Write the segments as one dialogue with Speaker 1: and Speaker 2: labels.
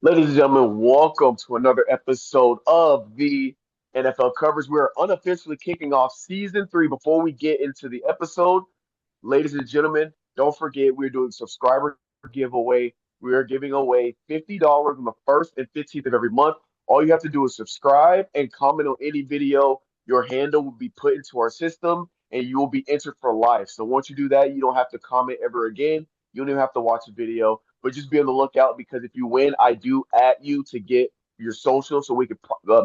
Speaker 1: Ladies and gentlemen, welcome to another episode of the NFL coverage. We are unofficially kicking off season three. Before we get into the episode, ladies and gentlemen, don't forget we're doing subscriber giveaway. We are giving away $50 on the first and 15th of every month. All you have to do is subscribe and comment on any video. Your handle will be put into our system and you will be entered for life. So once you do that, you don't have to comment ever again. You don't even have to watch a video, but just be on the lookout because if you win, I do add you to get your social so we can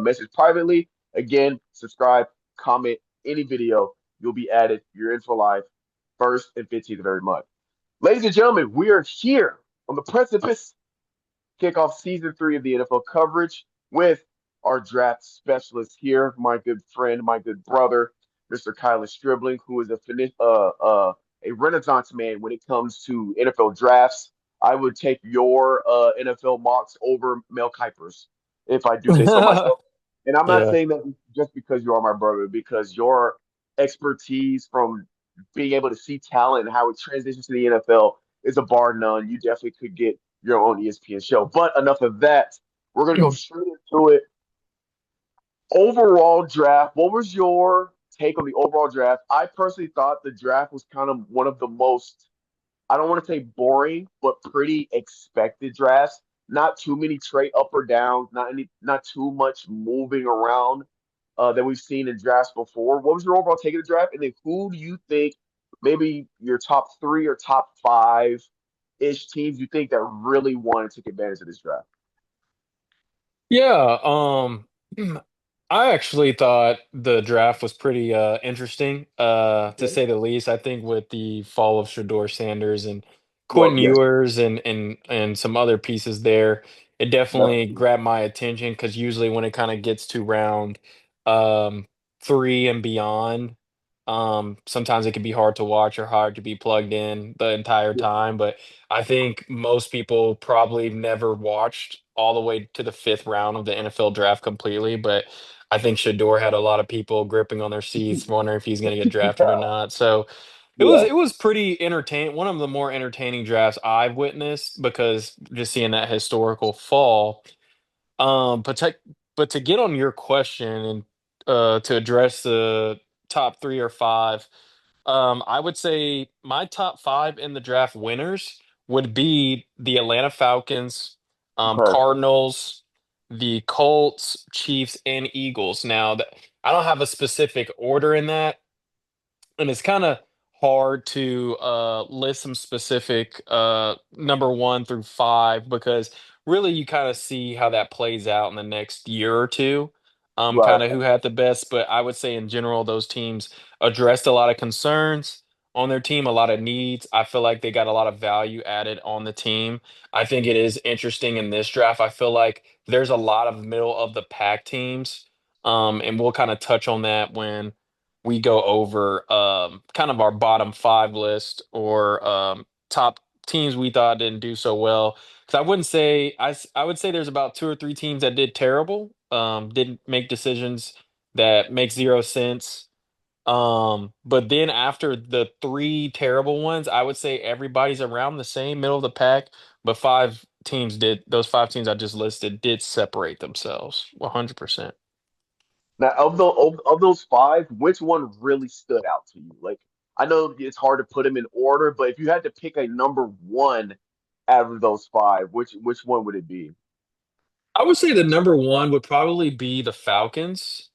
Speaker 1: message privately. Again, subscribe, comment any video. You'll be added. You're in for life. First and 15th of every month. Ladies and gentlemen, we are here on the precipice kick off season three of the NFL coverage with our draft specialist here, my good friend, my good brother, Mr. Kylan Stribling, who is a renaissance man when it comes to NFL drafts. I would take your NFL mocks over Mel Kiper's, if I do say so myself. And I'm not
Speaker 2: Yeah.
Speaker 1: saying that just because you are my brother, because your expertise from being able to see talent and how it transitions to the NFL is a bar none. You definitely could get your own ESPN show. But enough of that. We're going to go straight into it. Overall draft. What was your take on the overall draft? I personally thought the draft was kind of one of the most, I don't want to say boring, but pretty expected drafts. Not too many trade up or downs, not too much moving around that we've seen in drafts before. What was your overall take of the draft? And then who do you think maybe your top three or top five ish teams you think that really want to take advantage of this draft?
Speaker 2: Yeah, I actually thought the draft was pretty interesting, to
Speaker 1: Okay.
Speaker 2: say the least. I think with the fall of Shador Sanders and
Speaker 1: Well,
Speaker 2: Quentin
Speaker 1: yes,
Speaker 2: Ewers and some other pieces there, it definitely
Speaker 1: definitely.
Speaker 2: grabbed my attention because usually when it kind of gets to round um three and beyond, sometimes it can be hard to watch or hard to be plugged in the entire
Speaker 1: Yeah.
Speaker 2: time. But I think most people probably never watched all the way to the fifth round of the NFL draft completely. But I think Shador had a lot of people gripping on their seats, wondering if he's going to get drafted or not. So it was
Speaker 1: Yeah.
Speaker 2: it was pretty entertaining. One of the more entertaining drafts I've witnessed because just seeing that historical fall. But to get on your question and to address the top three or five, I would say my top five in the draft winners would be the Atlanta Falcons,
Speaker 1: Okay.
Speaker 2: Cardinals, the Colts, Chiefs, and Eagles. Now, I don't have a specific order in that, and it's kind of hard to list some specific number one through five because really you kind of see how that plays out in the next year or two.
Speaker 1: Right.
Speaker 2: Kind of who had the best, but I would say in general those teams addressed a lot of concerns on their team, a lot of needs. I feel like they got a lot of value added on the team. I think it is interesting in this draft. I feel like there's a lot of middle of the pack teams, and we'll kind of touch on that when we go over kind of our bottom five list or top teams we thought didn't do so well. Because I wouldn't say I would say there's about two or three teams that did terrible, didn't make decisions that make zero sense. But then after the three terrible ones, I would say everybody's around the same middle of the pack. But those five teams I just listed did separate themselves 100%.
Speaker 1: Now, of those five, which one really stood out to you? Like, I know it's hard to put them in order, but if you had to pick a number one out of those five, which one would it be?
Speaker 2: I would say the number one would probably be the Falcons.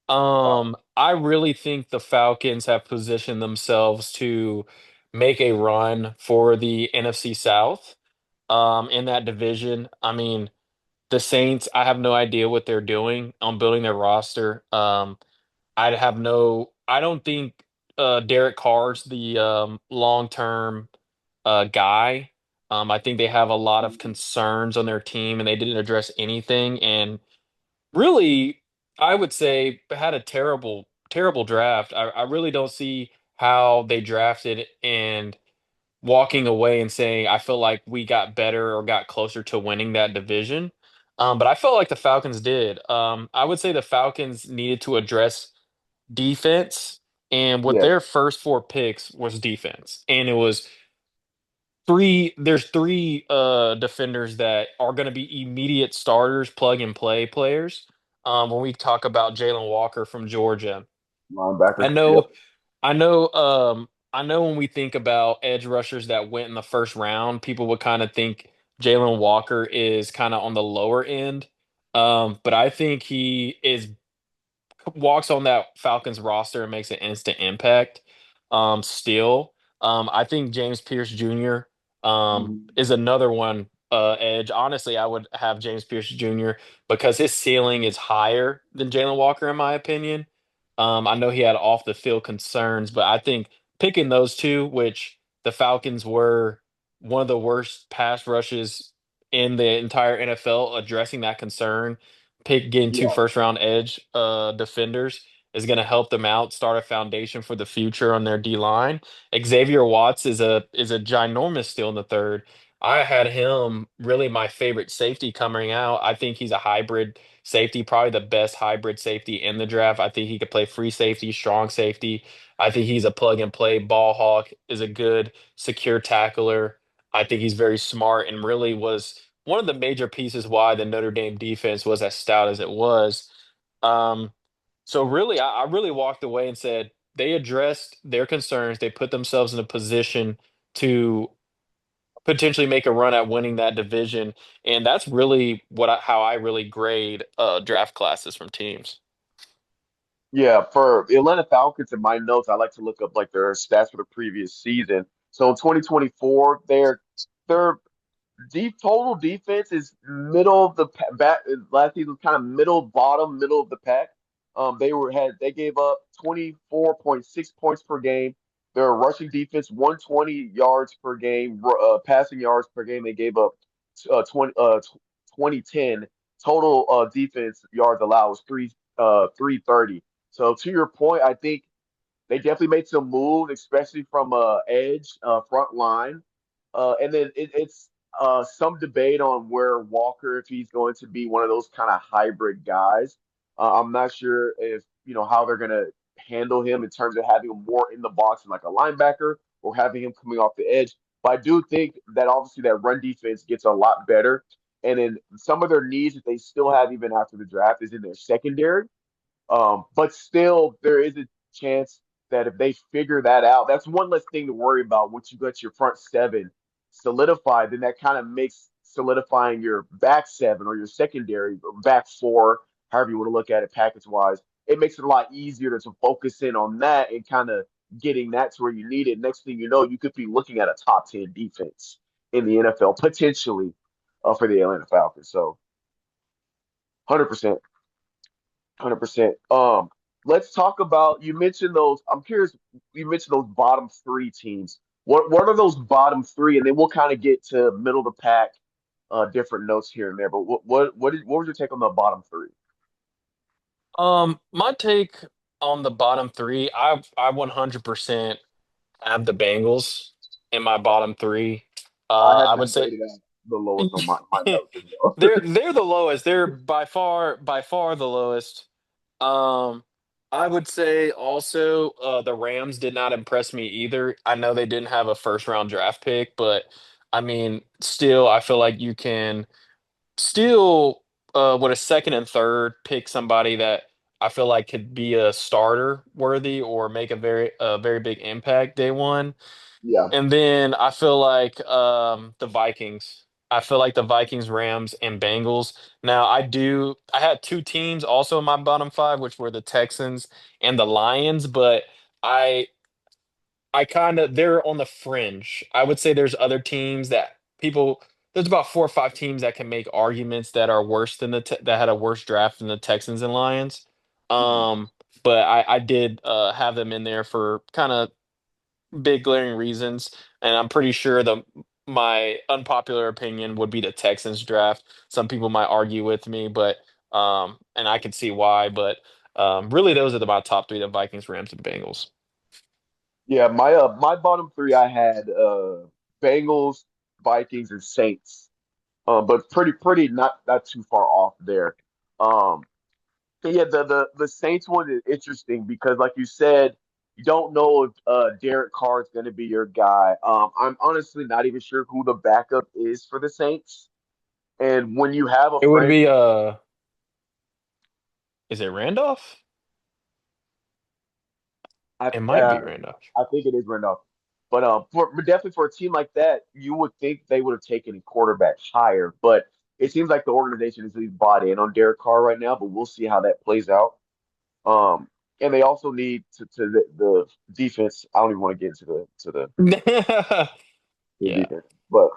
Speaker 1: Wow.
Speaker 2: I really think the Falcons have positioned themselves to make a run for the NFC South, in that division. I mean, the Saints, I have no idea what they're doing on building their roster. I don't think Derek Carr's the long-term guy. I think they have a lot of concerns on their team and they didn't address anything. And really, I would say had a terrible, terrible draft. I really don't see how they drafted and walking away and saying, I feel like we got better or got closer to winning that division. But I felt like the Falcons did. I would say the Falcons needed to address defense, and with
Speaker 1: Yes.
Speaker 2: their first four picks was defense. And it was there's three defenders that are going to be immediate starters, plug and play players. When we talk about Jalen Walker from Georgia, I
Speaker 1: Linebacker. Yep.
Speaker 2: know I know when we think about edge rushers that went in the first round, people would kind of think Jalen Walker is kind of on the lower end. But I think he is walks on that Falcons roster and makes an instant impact. Still, I think James Pierce Jr.
Speaker 1: Mhm.
Speaker 2: Is another one edge. Honestly, I would have James Pierce Jr. because his ceiling is higher than Jalen Walker, in my opinion. I know he had off the field concerns, but I think picking those two, which the Falcons were one of the worst pass rushes in the entire NFL, addressing that concern getting two
Speaker 1: Yeah.
Speaker 2: first round edge defenders is going to help them out, start a foundation for the future on their D line. Xavier Watts is a ginormous steal in the third. I had him really my favorite safety coming out. I think he's a hybrid safety, probably the best hybrid safety in the draft. I think he could play free safety, strong safety. I think he's a plug and play ball hawk, is a good secure tackler. I think he's very smart and really was one of the major pieces why the Notre Dame defense was as stout as it was. Um, so really, I really walked away and said they addressed their concerns. They put themselves in a position to potentially make a run at winning that division, and that's really how I really grade draft classes from teams.
Speaker 1: Yeah, for the Atlanta Falcons in my notes, I like to look up like their stats for the previous season. So in 2024, their deep total defense is middle of the back. Last season was kind of middle of the pack. They gave up 24.6 points per game. Their rushing defense 120 yards per game, passing yards per game. They gave up 2010 total defense yards allowed was 330. So to your point, I think they definitely made some moves, especially from edge front line. And then it's some debate on where Walker, if he's going to be one of those kind of hybrid guys. I'm not sure if how they're going to handle him in terms of having him more in the box and like a linebacker or having him coming off the edge. But I do think that obviously that run defense gets a lot better. And then some of their needs that they still have even after the draft is in their secondary. But still, there is a chance that if they figure that out, that's one less thing to worry about. Once you get your front seven solidified, then that kind of makes solidifying your back seven or your secondary or back four, however you want to look at it package wise. It makes it a lot easier to focus in on that and kind of getting that to where you need it. Next thing you know, you could be looking at a top 10 defense in the NFL potentially for the Atlanta Falcons. So 100%. 100%. Let's talk about you mentioned those. I'm curious. You mentioned those bottom three teams. What are those bottom three? And then we'll kind of get to middle of the pack, different notes here and there. But what was your take on the bottom three?
Speaker 2: My take on the bottom three, I 100% have the Bengals in my bottom three.
Speaker 1: I had
Speaker 2: I would
Speaker 1: them
Speaker 2: say
Speaker 1: graded at the lowest on my notes as well.
Speaker 2: they're the lowest. They're by far the lowest. Um, I would say also the Rams did not impress me either. I know they didn't have a first round draft pick, but I mean, still, I feel like you can still with a second and third pick somebody that I feel like could be a starter worthy or make a very big impact day one.
Speaker 1: Yeah,
Speaker 2: And then I feel like the Vikings. I feel like the Vikings, Rams, and Bengals. Now I had two teams also in my bottom five, which were the Texans and the Lions, but I I kind of they're on the fringe. I would say there's other teams that people there's about four or five teams that can make arguments that are worse than that had a worse draft than the Texans and Lions.
Speaker 1: mhm.
Speaker 2: Um, but I did have them in there for kind of big glaring reasons, and I'm pretty sure the my unpopular opinion would be the Texans draft. Some people might argue with me, but and I can see why, but really those are my top three: the Vikings, Rams, and Bengals.
Speaker 1: Yeah. My bottom three I had Bengals, Vikings, and Saints. But pretty not too far off there. Um, Yeah, the Saints one is interesting because, like you said, don't know if Derek Carr's going to be your guy. I'm honestly not even sure who the backup is for the Saints. And when you have a
Speaker 2: It would
Speaker 1: friend,
Speaker 2: be is it Randolph?
Speaker 1: I
Speaker 2: It might be Randolph.
Speaker 1: I think it is Randolph. But but definitely for a team like that, you would think they would have taken a quarterback higher. But it seems like the organization is least bought in on Derek Carr right now. But we'll see how that plays out. Um, and they also need to the defense. I don't even want to get into the
Speaker 2: Yeah.
Speaker 1: defense, but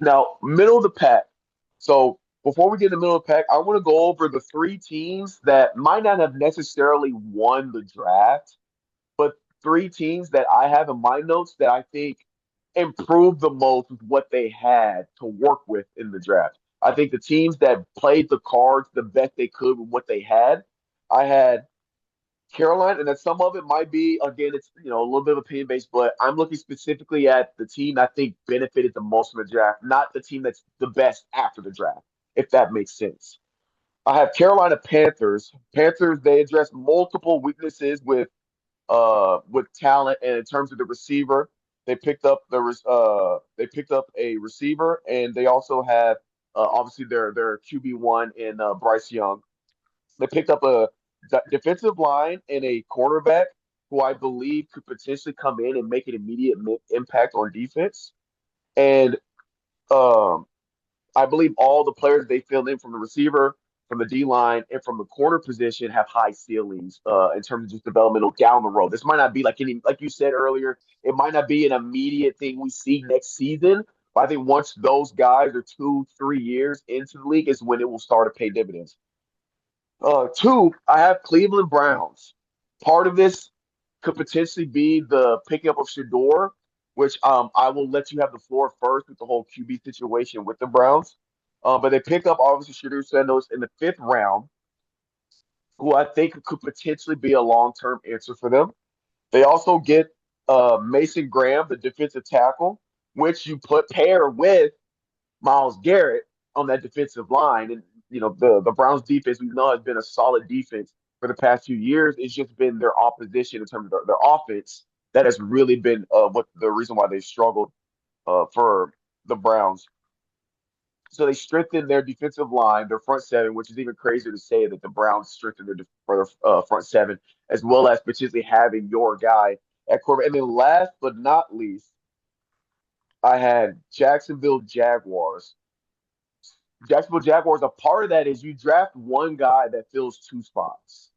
Speaker 1: now middle of the pack. So before we get in the middle of the pack, I want to go over the three teams that might not have necessarily won the draft, but three teams that I have in my notes that I think improved the most with what they had to work with in the draft. I think the teams that played the cards the best they could with what they had. I had Carolina, and then some of it might be again, it's a little bit of opinion based, but I'm looking specifically at the team I think benefited the most from the draft, not the team that's the best after the draft, if that makes sense. I have Carolina Panthers. Panthers, they address multiple weaknesses with talent, and in terms of the receiver, they picked up a receiver, and they also have obviously their QB1 in Bryce Young. They picked up a defensive line and a cornerback who I believe could potentially come in and make an immediate impact on defense. And um, I believe all the players they filled in from the receiver, from the D line, and from the corner position have high ceilings in terms of just developmental down the road. This might not be like you said earlier, it might not be an immediate thing we see next season. But I think once those guys are 2, 3 years into the league is when it will start to pay dividends. Two, I have Cleveland Browns. Part of this could potentially be the picking up of Shador, which I will let you have the floor first with the whole QB situation with the Browns. But they pick up obviously Shador Santos in the fifth round, who I think could potentially be a long-term answer for them. They also get Mason Graham, the defensive tackle, which you put pair with Miles Garrett on that defensive line. And the Browns defense we know has been a solid defense for the past few years. It's just been their opposition in terms of their offense that has really been what the reason why they struggled for the Browns. So they strengthened their defensive line, their front seven, which is even crazier to say that the Browns strengthened their front seven, as well as potentially having your guy at quarterback. And then last but not least, I had Jacksonville Jaguars. Jacksonville Jaguars, a part of that is you draft one guy that fills two spots.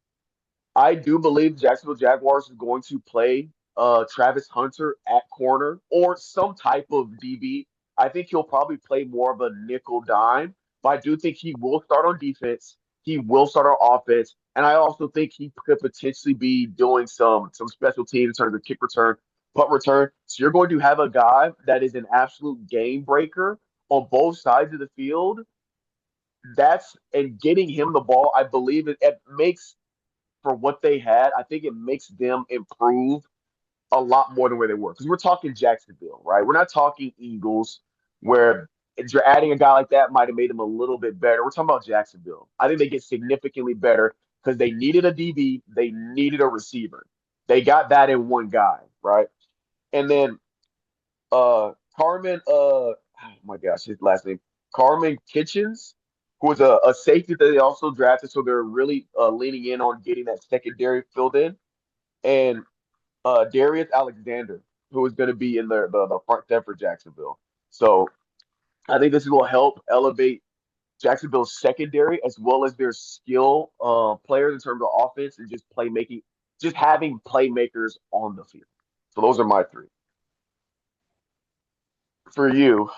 Speaker 1: I do believe Jacksonville Jaguars is going to play Travis Hunter at corner or some type of DB. I think he'll probably play more of a nickel dime, but I do think he will start on defense. He will start on offense, and I also think he could potentially be doing some special teams in terms of kick return, punt return. So you're going to have a guy that is an absolute game breaker on both sides of the field. That's and getting him the ball, I believe it makes for what they had. I think it makes them improve a lot more than where they were because we're talking Jacksonville, right? We're not talking Eagles, where if you're adding a guy like that might have made them a little bit better. We're talking about Jacksonville. I think they get significantly better because they needed a DB, they needed a receiver. They got that in one guy, right? And then Carmen, oh my gosh, his last name, Carmen Kitchens, who was a safety that they also drafted. So they're really leaning in on getting that secondary filled in. And Darius Alexander, who is going to be in the front set for Jacksonville. So I think this will help elevate Jacksonville's secondary as well as their skill players in terms of offense and just playmaking, just having playmakers on the field. So those are my three. For you,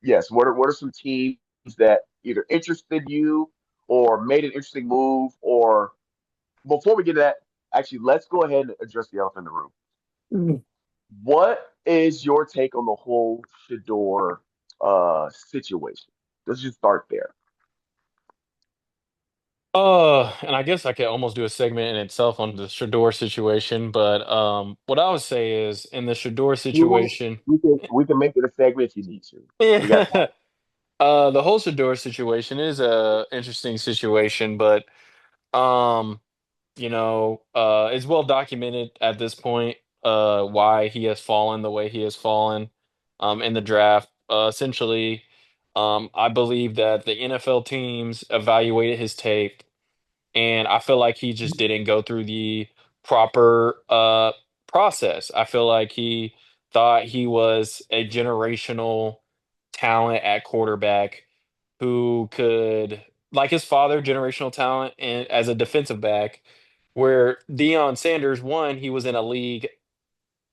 Speaker 1: yes, what are some teams that either interested you or made an interesting move? Or before we get to that, actually, let's go ahead and address the elephant in the room.
Speaker 2: Mm.
Speaker 1: What is your take on the whole Shador situation? Let's just start there.
Speaker 2: And I guess I could almost do a segment in itself on the Shador situation, but what I would say is in the Shador
Speaker 1: We will,
Speaker 2: situation,
Speaker 1: we can make it a segment if you need to. We got time.
Speaker 2: the whole Shador situation is a interesting situation, but um It's well documented at this point, why he has fallen the way he has fallen, in the draft. Essentially, I believe that the NFL teams evaluated his tape, and I feel like he just didn't go through the proper process. I feel like he thought he was a generational talent at quarterback who could, like his father, generational talent and as a defensive back, where Deion Sanders won, he was in a league.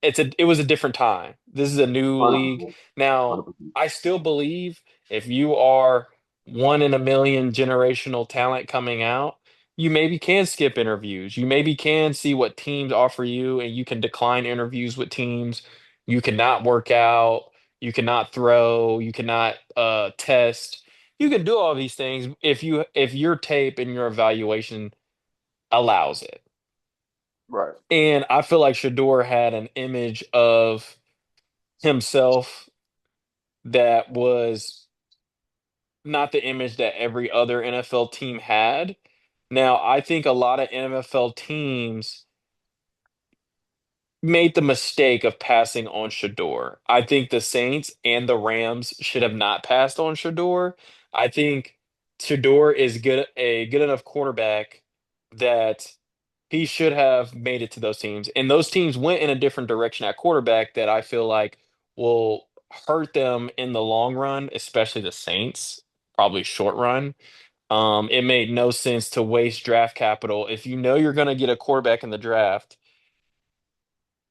Speaker 2: It was a different time. This is a new league.
Speaker 1: 100%.
Speaker 2: Now,
Speaker 1: 100%.
Speaker 2: I still believe if you are one in a million generational talent coming out, you maybe can skip interviews. You maybe can see what teams offer you, and you can decline interviews with teams. You cannot work out. You cannot throw. You cannot test. You can do all these things if your tape and your evaluation allows it.
Speaker 1: Right.
Speaker 2: And I feel like Shador had an image of himself that was not the image that every other NFL team had. Now, I think a lot of NFL teams made the mistake of passing on Shador. I think the Saints and the Rams should have not passed on Shador. I think Shador is a good enough quarterback that he should have made it to those teams. And those teams went in a different direction at quarterback that I feel like will hurt them in the long run, especially the Saints, probably short run. It made no sense to waste draft capital. If you know you're going to get a quarterback in the draft,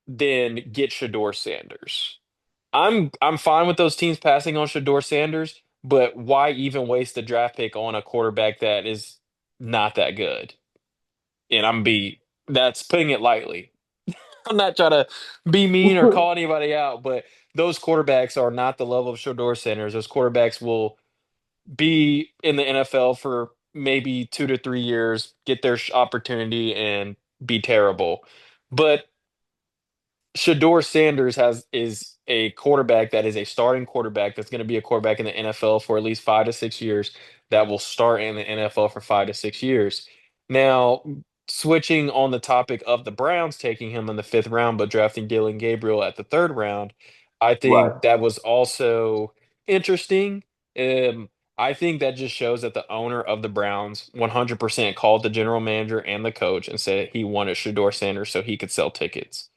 Speaker 2: then get Shador Sanders. I'm fine with those teams passing on Shador Sanders, but why even waste the draft pick on a quarterback that is not that good? And that's putting it lightly. I'm not trying to be mean or call anybody out, but those quarterbacks are not the level of Shador Sanders. Those quarterbacks will be in the NFL for maybe 2 to 3 years, get their opportunity, and be terrible. But Shador Sanders is a quarterback that is a starting quarterback that's going to be a quarterback in the NFL for at least 5 to 6 years, that will start in the NFL for 5 to 6 years. Now, switching on the topic of the Browns taking him in the fifth round, but drafting Dylan Gabriel at the third round, I
Speaker 1: Right.
Speaker 2: think that was also interesting. I think that just shows that the owner of the Browns 100% called the general manager and the coach and said he wanted Shador Sanders so he could sell tickets.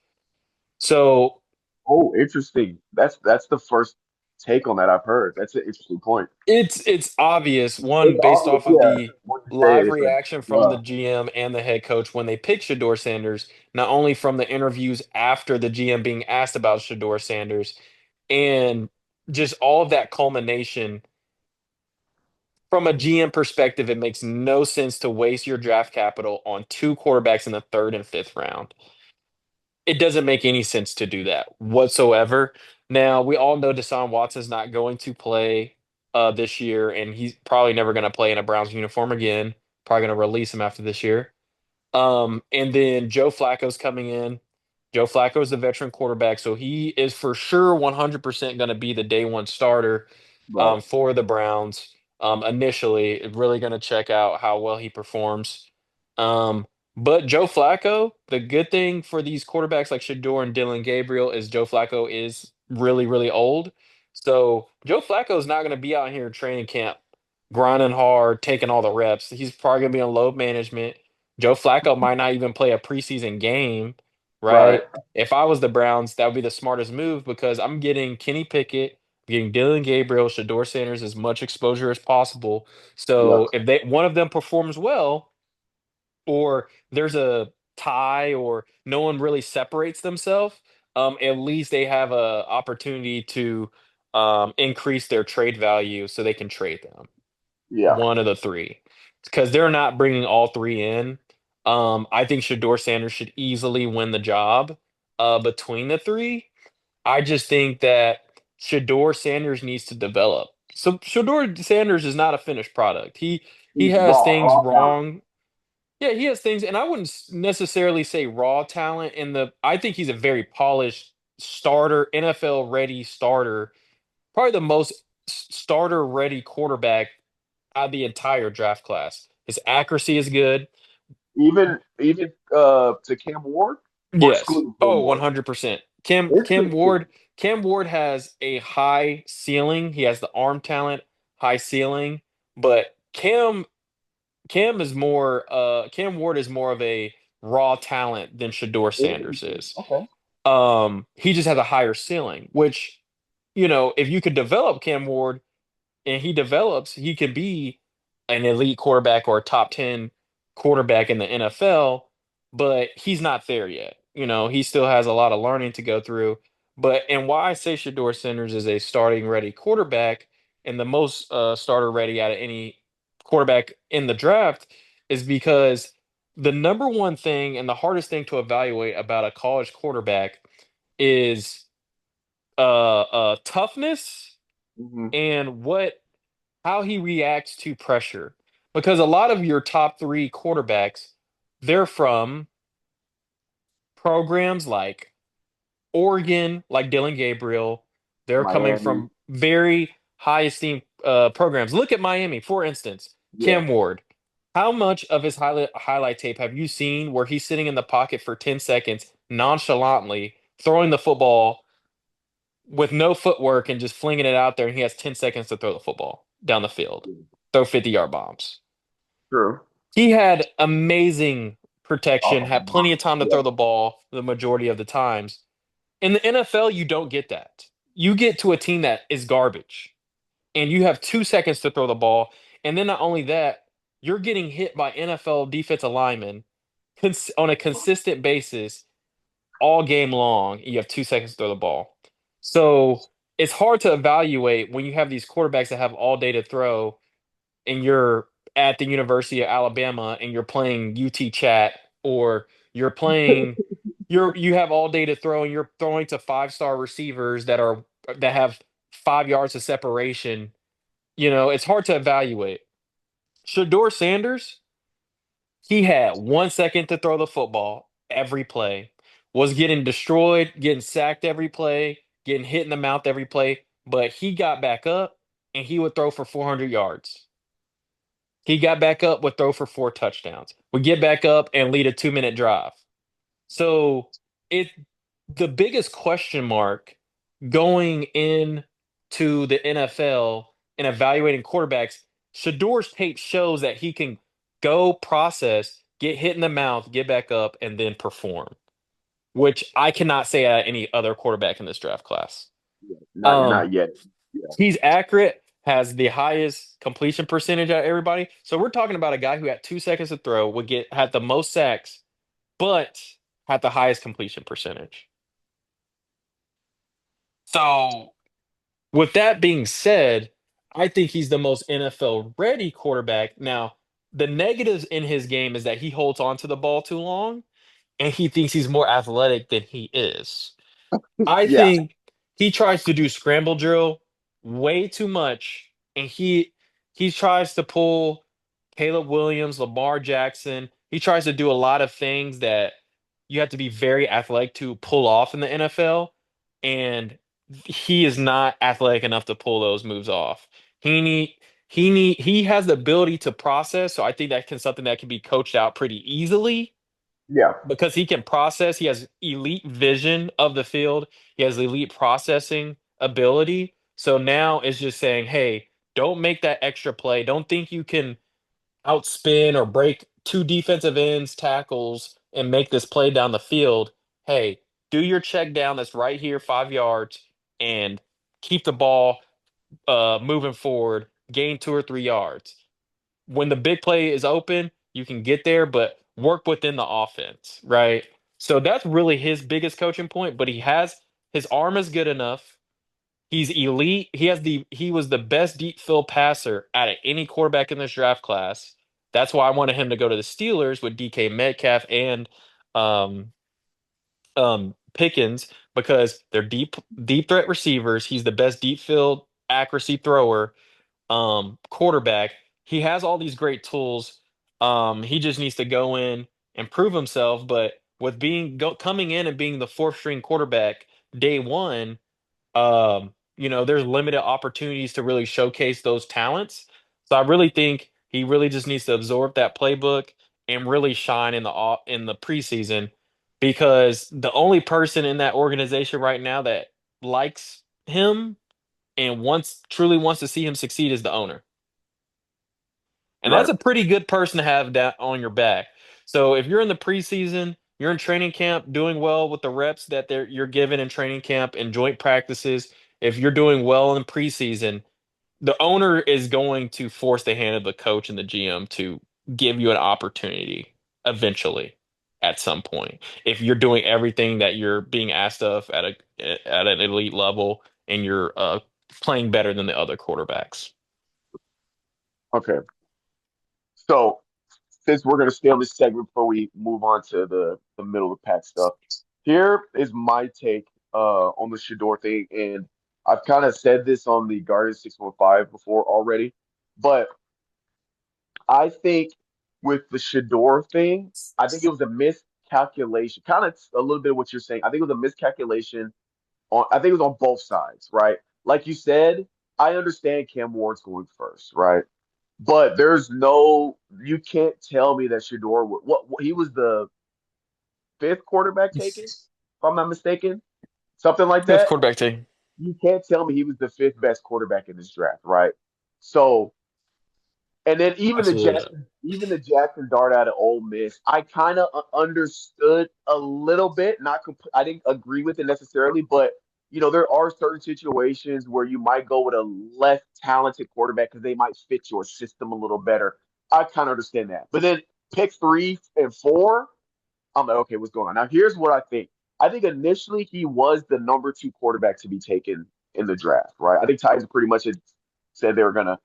Speaker 2: So
Speaker 1: Oh, interesting. That's the first take on that I've heard. That's an interesting point.
Speaker 2: it's obvious,
Speaker 1: It's
Speaker 2: one, based
Speaker 1: obvious,
Speaker 2: off of
Speaker 1: yeah.
Speaker 2: the
Speaker 1: When you say it,
Speaker 2: live
Speaker 1: it's like,
Speaker 2: reaction from the
Speaker 1: wow.
Speaker 2: GM and the head coach when they picked Shador Sanders, not only from the interviews after the GM being asked about Shador Sanders, and just all of that culmination. From a GM perspective, it makes no sense to waste your draft capital on two quarterbacks in the third and fifth round. It doesn't make any sense to do that whatsoever. Now, we all know Deshaun Watson's not going to play this year, and he's probably never going to play in a Browns uniform again. Probably going to release him after this year. And then Joe Flacco's coming in. Joe Flacco is the veteran quarterback, so he is for sure 100% going to be the day one starter
Speaker 1: Right.
Speaker 2: for the Browns. Initially, really going to check out how well he performs. Um, but Joe Flacco, the good thing for these quarterbacks like Shador and Dylan Gabriel is Joe Flacco is really, really old. So Joe Flacco is not going to be out here in training camp grinding hard, taking all the reps. He's probably going to be on load management. Joe Flacco might not even play a preseason game,
Speaker 1: Right.
Speaker 2: right? If I was the Browns, that would be the smartest move because I'm getting Kenny Pickett, getting Dylan Gabriel, Shador Sanders as much exposure as possible.
Speaker 1: Yep.
Speaker 2: So if one of them performs well, or there's a tie, or no one really separates themselves, at least they have a opportunity to increase their trade value so they can trade them.
Speaker 1: Yeah.
Speaker 2: One of the three, because they're not bringing all three in. I think Shador Sanders should easily win the job between the three. I just think that Shador Sanders needs to develop. So Shador Sanders is not a finished product. He
Speaker 1: He's
Speaker 2: has things
Speaker 1: raw talent.
Speaker 2: wrong. Yeah, he has things, and I wouldn't necessarily say raw talent. I think he's a very polished starter, NFL ready starter, probably the most starter ready quarterback out of the entire draft class. His accuracy is good.
Speaker 1: even to Cam Ward or
Speaker 2: Yes.
Speaker 1: excluding Cam
Speaker 2: Oh,
Speaker 1: Ward.
Speaker 2: 100%.
Speaker 1: Interesting.
Speaker 2: Cam Ward has a high ceiling. He has the arm talent, high ceiling, but Cam Ward is more of a raw talent than Shador Sanders
Speaker 1: Interesting.
Speaker 2: is.
Speaker 1: Okay.
Speaker 2: He just has a higher ceiling, which, if you could develop Cam Ward and he develops, he could be an elite quarterback or a top 10 quarterback in the NFL, but he's not there yet. He still has a lot of learning to go through. And why I say Shador Sanders is a starting ready quarterback and the most starter ready out of any quarterback in the draft is because the number one thing and the hardest thing to evaluate about a college quarterback is toughness
Speaker 1: Hmm.
Speaker 2: and how he reacts to pressure. Because a lot of your top three quarterbacks, they're from programs like Oregon, like Dylan Gabriel. They're coming
Speaker 1: Miami.
Speaker 2: from very high esteemed programs. Look at Miami, for instance.
Speaker 1: Yeah.
Speaker 2: Cam Ward. How much of his highlight tape have you seen where he's sitting in the pocket for 10 seconds nonchalantly throwing the football with no footwork and just flinging it out there, and he has 10 seconds to throw the football down the field,
Speaker 1: Yeah.
Speaker 2: throw 50-yard bombs.
Speaker 1: True.
Speaker 2: He had amazing protection,
Speaker 1: Offensive
Speaker 2: had plenty
Speaker 1: line.
Speaker 2: of time to
Speaker 1: Yeah.
Speaker 2: throw the ball the majority of the times. In the NFL, you don't get that. You get to a team that is garbage, and you have 2 seconds to throw the ball. And then not only that, you're getting hit by NFL defensive linemen on a consistent basis all game long. You have 2 seconds to throw the ball. So it's hard to evaluate when you have these quarterbacks that have all day to throw and you're at the University of Alabama and you're playing UT Chat or you're playing you have all day to throw and you're throwing to five-star receivers that have 5 yards of separation. It's hard to evaluate. Shador Sanders, he had 1 second to throw the football every play, was getting destroyed, getting sacked every play, getting hit in the mouth every play, but he got back up and he would throw for 400 yards. He got back up, would throw for 4 touchdowns, would get back up and lead a 2-minute drive. So it the biggest question mark going into the NFL and evaluating quarterbacks, Shador's tape shows that he can go process, get hit in the mouth, get back up, and then perform, which I cannot say at any other quarterback in this draft class.
Speaker 1: Yeah.
Speaker 2: Um,
Speaker 1: Not yet. Yeah.
Speaker 2: he's accurate, has the highest completion percentage out of everybody. So we're talking about a guy who had 2 seconds to throw, had the most sacks, but had the highest completion percentage. So with that being said, I think he's the most NFL ready quarterback. Now, the negatives in his game is that he holds on to the ball too long and he thinks he's more athletic than he is. I
Speaker 1: Yeah.
Speaker 2: think he tries to do scramble drill way too much, and he tries to pull Caleb Williams, Lamar Jackson. He tries to do a lot of things that you have to be very athletic to pull off in the NFL, and he is not athletic enough to pull those moves off. He has the ability to process, so I think that can something that can be coached out pretty easily
Speaker 1: Yeah.
Speaker 2: because he can process. He has elite vision of the field. He has elite processing ability. So now it's just saying, hey, don't make that extra play. Don't think you can outspin or break two defensive ends, tackles, and make this play down the field. Hey, do your check down that's right here, 5 yards, and keep the ball moving forward, gain 2 or 3 yards. When the big play is open, you can get there, but work within the offense, right? So that's really his biggest coaching point. But his arm is good enough. He's elite. He was the best deep field passer out of any quarterback in this draft class. That's why I wanted him to go to the Steelers with DK Metcalf and um Pickens because they're deep threat receivers. He's the best deep field accuracy thrower quarterback. He has all these great tools. He just needs to go in and prove himself. But with coming in and being the fourth string quarterback day one, there's limited opportunities to really showcase those talents. So I really think he really just needs to absorb that playbook and really shine in the preseason because the only person in that organization right now that likes him and wants to see him succeed is the owner. And that's
Speaker 1: Right.
Speaker 2: a pretty good person to have that on your back. So if you're in the preseason, you're in training camp doing well with the reps that you're given in training camp and joint practices, if you're doing well in preseason, the owner is going to force the hand of the coach and the GM to give you an opportunity eventually at some point. If you're doing everything that you're being asked of at an elite level and you're playing better than the other quarterbacks.
Speaker 1: Okay. So since we're gonna stay on this segment before we move on to the middle of the pack stuff, here is my take on the Shador thing, and I've kind of said this on the Guardian 615 before already, but I think with the Shador thing, I think it was a miscalculation, kind of a little bit of what you're saying. I think it was a miscalculation on I think it was on both sides, right? Like you said, I understand Cam Ward's going first, right? But there's no you can't tell me that Shador what he was the fifth quarterback taken, if I'm not mistaken, something like
Speaker 2: Fifth
Speaker 1: that.
Speaker 2: quarterback team.
Speaker 1: You can't tell me he was the fifth best quarterback in this draft, right? So and then
Speaker 2: Absolutely not.
Speaker 1: Even the Jackson Dart out of Ole Miss, I kind of understood a little bit. I didn't agree with it necessarily, but there are certain situations where you might go with a less talented quarterback because they might fit your system a little better. I kind of understand that, but then pick 3 and 4, I'm like, okay, what's going on? Now here's what I think. I think initially he was the number 2 quarterback to be taken in the draft, right? I think Titans pretty much had said they were gonna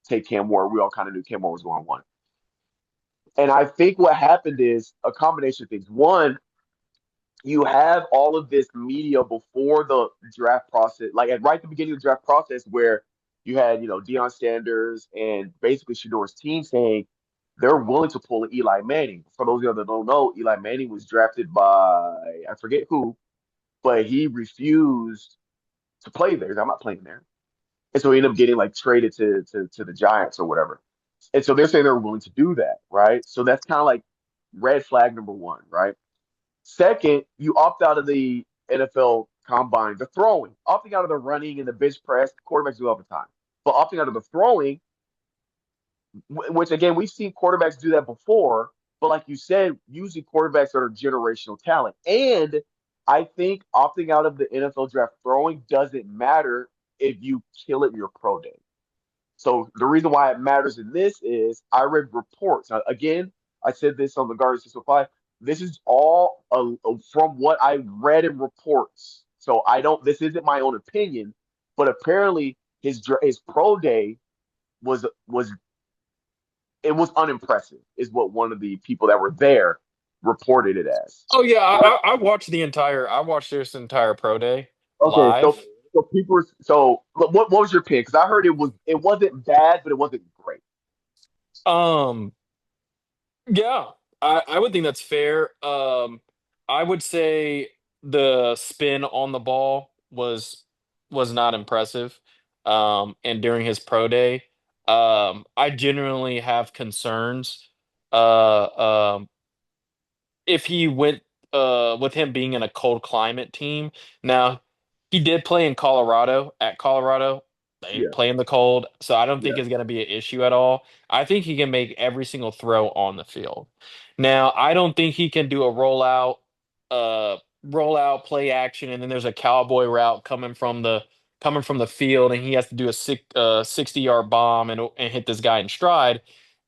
Speaker 1: take Cam Ward. We all kind of knew Cam Ward was going one. And I think what happened is a combination of things. One, you have all of this media before the draft process, like right at the beginning of the draft process, where you had, Deion Sanders and basically Shador's team saying they're willing to pull an Eli Manning. For those of you that don't know, Eli Manning was drafted by I forget who, but he refused to play there. I'm not playing there. And so he ended up getting like traded to the Giants or whatever. And so they're saying they're willing to do that, right? So that's kind of like red flag number one, right? Second, you opt out of the NFL combine, the throwing, opting out of the running and the bench press, quarterbacks do all the time. But opting out of the throwing, which again, we've seen quarterbacks do that before, but like you said, usually quarterbacks that are generational talent. And I think opting out of the NFL draft throwing doesn't matter if you kill it in your pro day. So the reason why it matters in this is I read reports. Now, again, I said this on the Guardian 605. This is all from what I read in reports. So I don't. This isn't my own opinion, but apparently his pro day was it was unimpressive, is what one of the people that were there reported it as.
Speaker 2: Oh yeah, I watched this entire pro day
Speaker 1: Okay,
Speaker 2: live.
Speaker 1: so people were, so what was your pick? Because I heard it wasn't bad, but it wasn't great.
Speaker 2: Um yeah, I would think that's fair. I would say the spin on the ball was not impressive. And during his pro day, I genuinely have concerns. Um if he went with him being in a cold climate team. Now, he did play in Colorado at Colorado. They
Speaker 1: Yeah,
Speaker 2: play in the cold, so I don't think
Speaker 1: yeah,
Speaker 2: it's going to be an issue at all. I think he can make every single throw on the field. Now, I don't think he can do a uh rollout play action, and then there's a cowboy route coming from the field, and he has to do a 60-yard bomb and hit this guy in stride.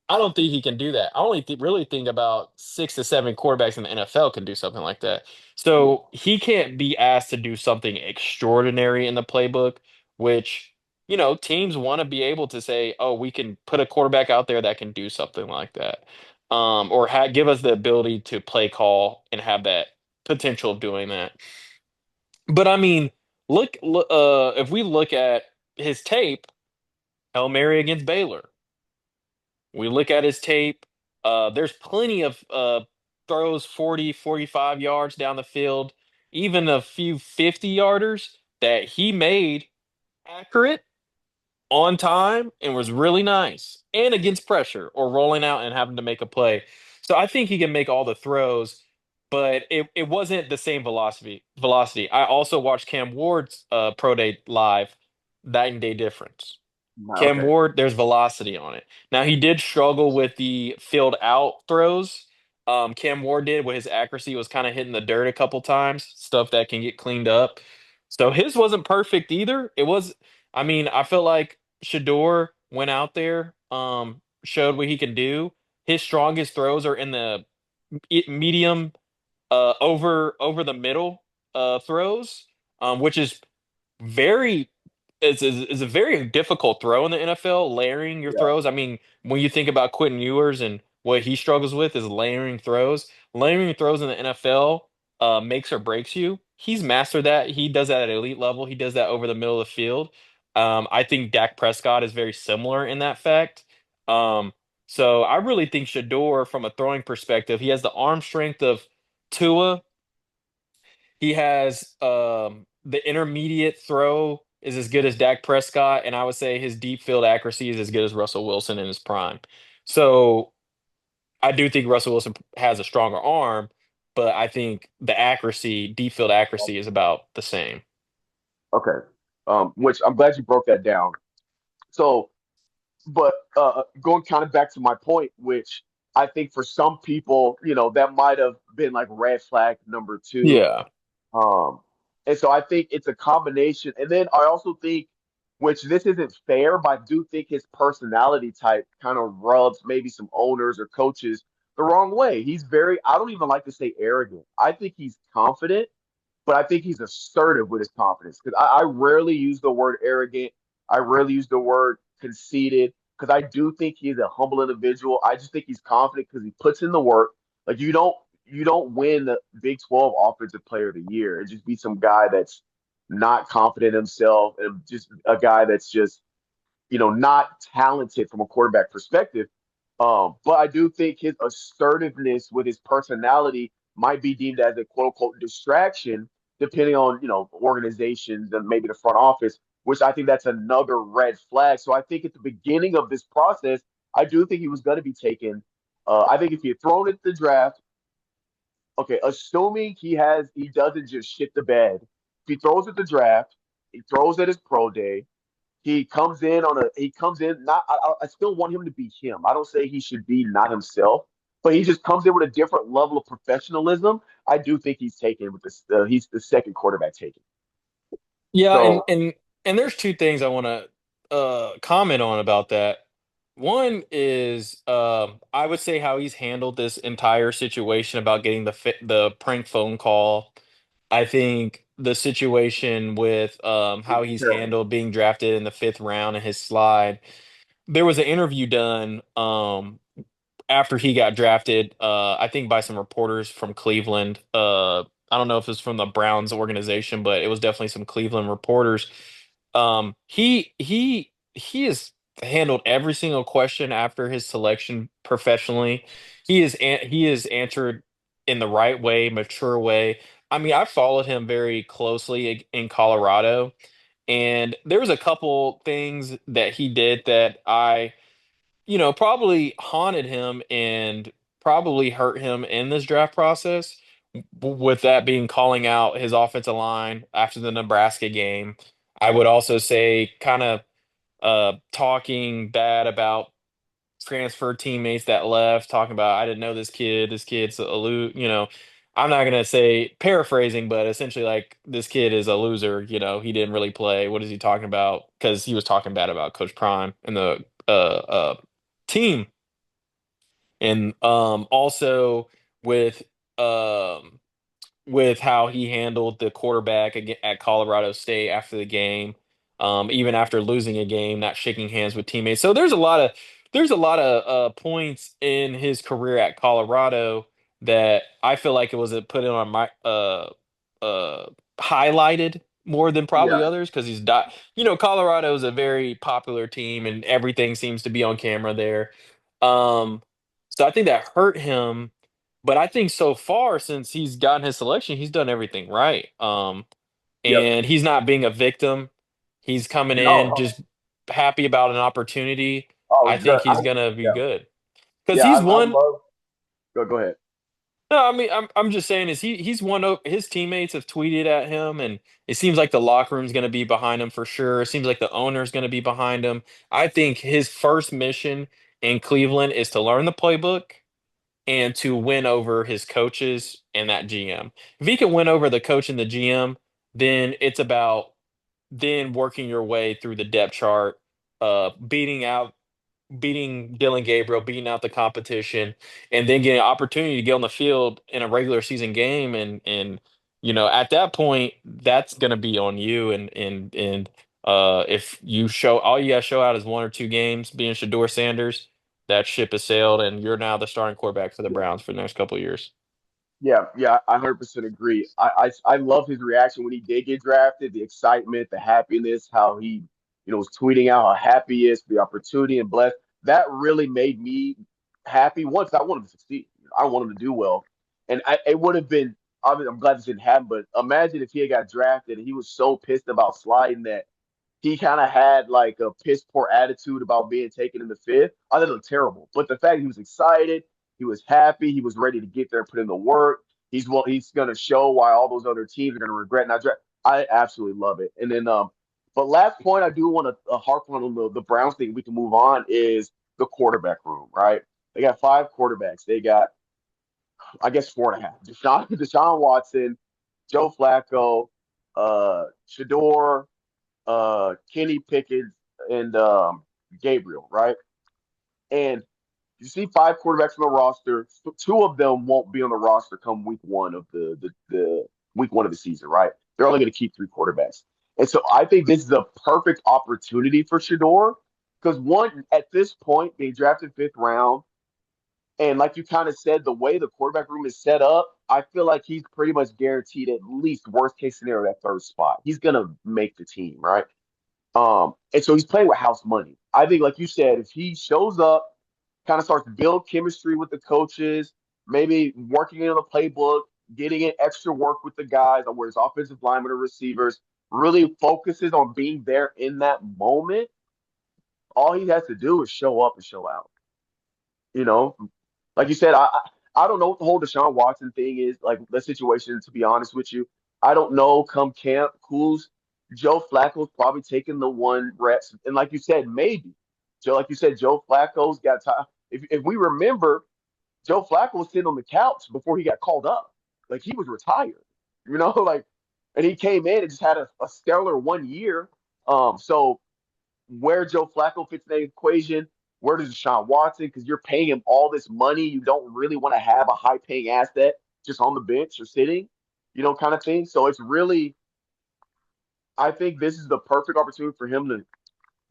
Speaker 2: I don't think he can do that. I only really think about 6 to 7 quarterbacks in the NFL can do something like that.
Speaker 1: yeah.
Speaker 2: So he can't be asked to do something extraordinary in the playbook, which, teams want to be able to say, oh, we can put a quarterback out there that can do something like that. Or give us the ability to play call and have that potential of doing that. But I mean, if we look at his tape, Hail Mary against Baylor. We look at his tape. There's plenty of throws 40, 45 yards down the field, even a few 50-yarders that he made accurate, on time, and was really nice, and against pressure or rolling out and having to make a play. So I think he can make all the throws, but it wasn't the same velocity. I also watched Cam Ward's pro day live, night and day difference. Cam
Speaker 1: Okay.
Speaker 2: Ward, there's velocity on it. Now he did struggle with the field out throws. Cam Ward did with his accuracy was kind of hitting the dirt a couple times, stuff that can get cleaned up. So his wasn't perfect either. It was, I mean, I felt like Shador went out there, showed what he can do. His strongest throws are in the medium, over the middle, throws, which very is a very difficult throw in the NFL, layering your
Speaker 1: Yeah.
Speaker 2: throws. I mean, when you think about Quentin Ewers and what he struggles with is layering throws. Layering throws in the NFL makes or breaks you. He's mastered that. He does that at elite level. He does that over the middle of the field. I think Dak Prescott is very similar in that fact. Um, so I really think Shador, from a throwing perspective, he has the arm strength of Tua. He has the intermediate throw is as good as Dak Prescott, and I would say his deep field accuracy is as good as Russell Wilson in his prime. So I do think Russell Wilson has a stronger arm, but I think the accuracy, deep field accuracy, is about the same.
Speaker 1: Okay. Which I'm glad you broke that down. So, but going kind of back to my point, which I think for some people, that might have been like red flag number two.
Speaker 2: Yeah.
Speaker 1: Um, and so I think it's a combination. And then I also think, which this isn't fair, but I do think his personality type kind of rubs maybe some owners or coaches the wrong way. He's very, I don't even like to say arrogant. I think he's confident, but I think he's assertive with his confidence because I rarely use the word arrogant. I rarely use the word conceited because I do think he's a humble individual. I just think he's confident because he puts in the work. Like you don't win the Big 12 Offensive Player of the Year and just be some guy that's not confident in himself and just a guy that's just not talented from a quarterback perspective. But I do think his assertiveness with his personality might be deemed as a quote unquote distraction, depending on, organizations and maybe the front office, which I think that's another red flag. So I think at the beginning of this process, I do think he was going to be taken. I think if he had thrown at the draft, okay, assuming he doesn't just shit the bed, if he throws at the draft, he throws at his pro day, he comes in not I still want him to be him. I don't say he should be not himself, but he just comes in with a different level of professionalism. I do think he's taken with this. He's the second quarterback taken.
Speaker 2: Yeah,
Speaker 1: So
Speaker 2: and there's two things I want to comment on about that. One is I would say how he's handled this entire situation about getting the prank phone call. I think the situation with how he's handled being drafted in the fifth round and his slide. There was an interview done after he got drafted, I think by some reporters from Cleveland. I don't know if it's from the Browns organization, but it was definitely some Cleveland reporters. He has handled every single question after his selection professionally. He is answered in the right way, mature way. I mean, I followed him very closely in Colorado, and there was a couple things that he did that probably haunted him and probably hurt him in this draft process. With that being calling out his offensive line after the Nebraska game. I would also say kind of talking bad about transfer teammates that left, talking about I didn't know this kid, this kid's a I'm not gonna say paraphrasing, but essentially like this kid is a loser, he didn't really play. What is he talking about? Because he was talking bad about Coach Prime and the team. And also with um with how he handled the quarterback at Colorado State after the game, even after losing a game, not shaking hands with teammates. So there's a lot of points in his career at Colorado that I feel like it was put in on my uh highlighted more than probably
Speaker 1: yeah,
Speaker 2: others because Colorado is a very popular team and everything seems to be on camera there. Um, so I think that hurt him, but I think so far since he's gotten his selection, he's done everything right.
Speaker 1: yep,
Speaker 2: And he's not being a victim. He's coming in
Speaker 1: no,
Speaker 2: just happy about an opportunity.
Speaker 1: oh,
Speaker 2: I think he's gonna be
Speaker 1: yeah,
Speaker 2: good because
Speaker 1: yeah,
Speaker 2: he's
Speaker 1: I
Speaker 2: won.
Speaker 1: love. Go ahead.
Speaker 2: No, I mean I'm just saying is he's one of his teammates have tweeted at him, and it seems like the locker room's going to be behind him for sure. It seems like the owner's going to be behind him. I think his first mission in Cleveland is to learn the playbook and to win over his coaches and that GM. If he can win over the coach and the GM, then it's about then working your way through the depth chart, beating Dylan Gabriel, beating out the competition, and then getting an opportunity to get on the field in a regular season game. And at that point, that's gonna be on you. And if you show all you gotta show out is one or two games being Shador Sanders, that ship has sailed, and you're now the starting quarterback for the Browns for the next couple of years.
Speaker 1: Yeah, I 100% agree. I love his reaction when he did get drafted, the excitement, the happiness, how he, was tweeting out how happy he is for the opportunity and blessed. That really made me happy once I want him to succeed. I want him to do well. And it would have been, obviously, I'm glad this didn't happen, but imagine if he had got drafted and he was so pissed about sliding that he kind of had like a piss poor attitude about being taken in the fifth. I thought it looked terrible. But the fact he was excited, he was happy, he was ready to get there and put in the work. He's gonna show why all those other teams are gonna regret not draft. I absolutely love it. And then but last point I do want to harp on the Browns thing. We can move on is the quarterback room, right? They got five quarterbacks. They got I guess four and a half. Deshaun Watson, Joe Flacco, Shador, Kenny Pickett, and Gabriel, right? And you see five quarterbacks on the roster. Two of them won't be on the roster come week one of the week one of the season, right? They're only going to keep three quarterbacks. And so I think this is a perfect opportunity for Shador because one, at this point, being drafted fifth round, and like you kind of said, the way the quarterback room is set up, I feel like he's pretty much guaranteed at least worst case scenario that third spot. He's gonna make the team, right? And so he's playing with house money. I think, like you said, if he shows up, kind of starts to build chemistry with the coaches, maybe working in the playbook, getting in extra work with the guys, or where his offensive linemen or receivers, really focuses on being there in that moment, all he has to do is show up and show out. You know, like you said, I don't know what the whole Deshaun Watson thing is, like the situation, to be honest with you. I don't know come camp who's Joe Flacco's probably taking the one reps. And like you said, maybe. Like you said, Joe Flacco's got time. If we remember, Joe Flacco was sitting on the couch before he got called up. Like he was retired, like, and he came in and just had a stellar 1 year. So where Joe Flacco fits in the equation, where does Deshaun Watson? Because you're paying him all this money, you don't really want to have a high-paying asset just on the bench or sitting, kind of thing. So it's really, I think this is the perfect opportunity for him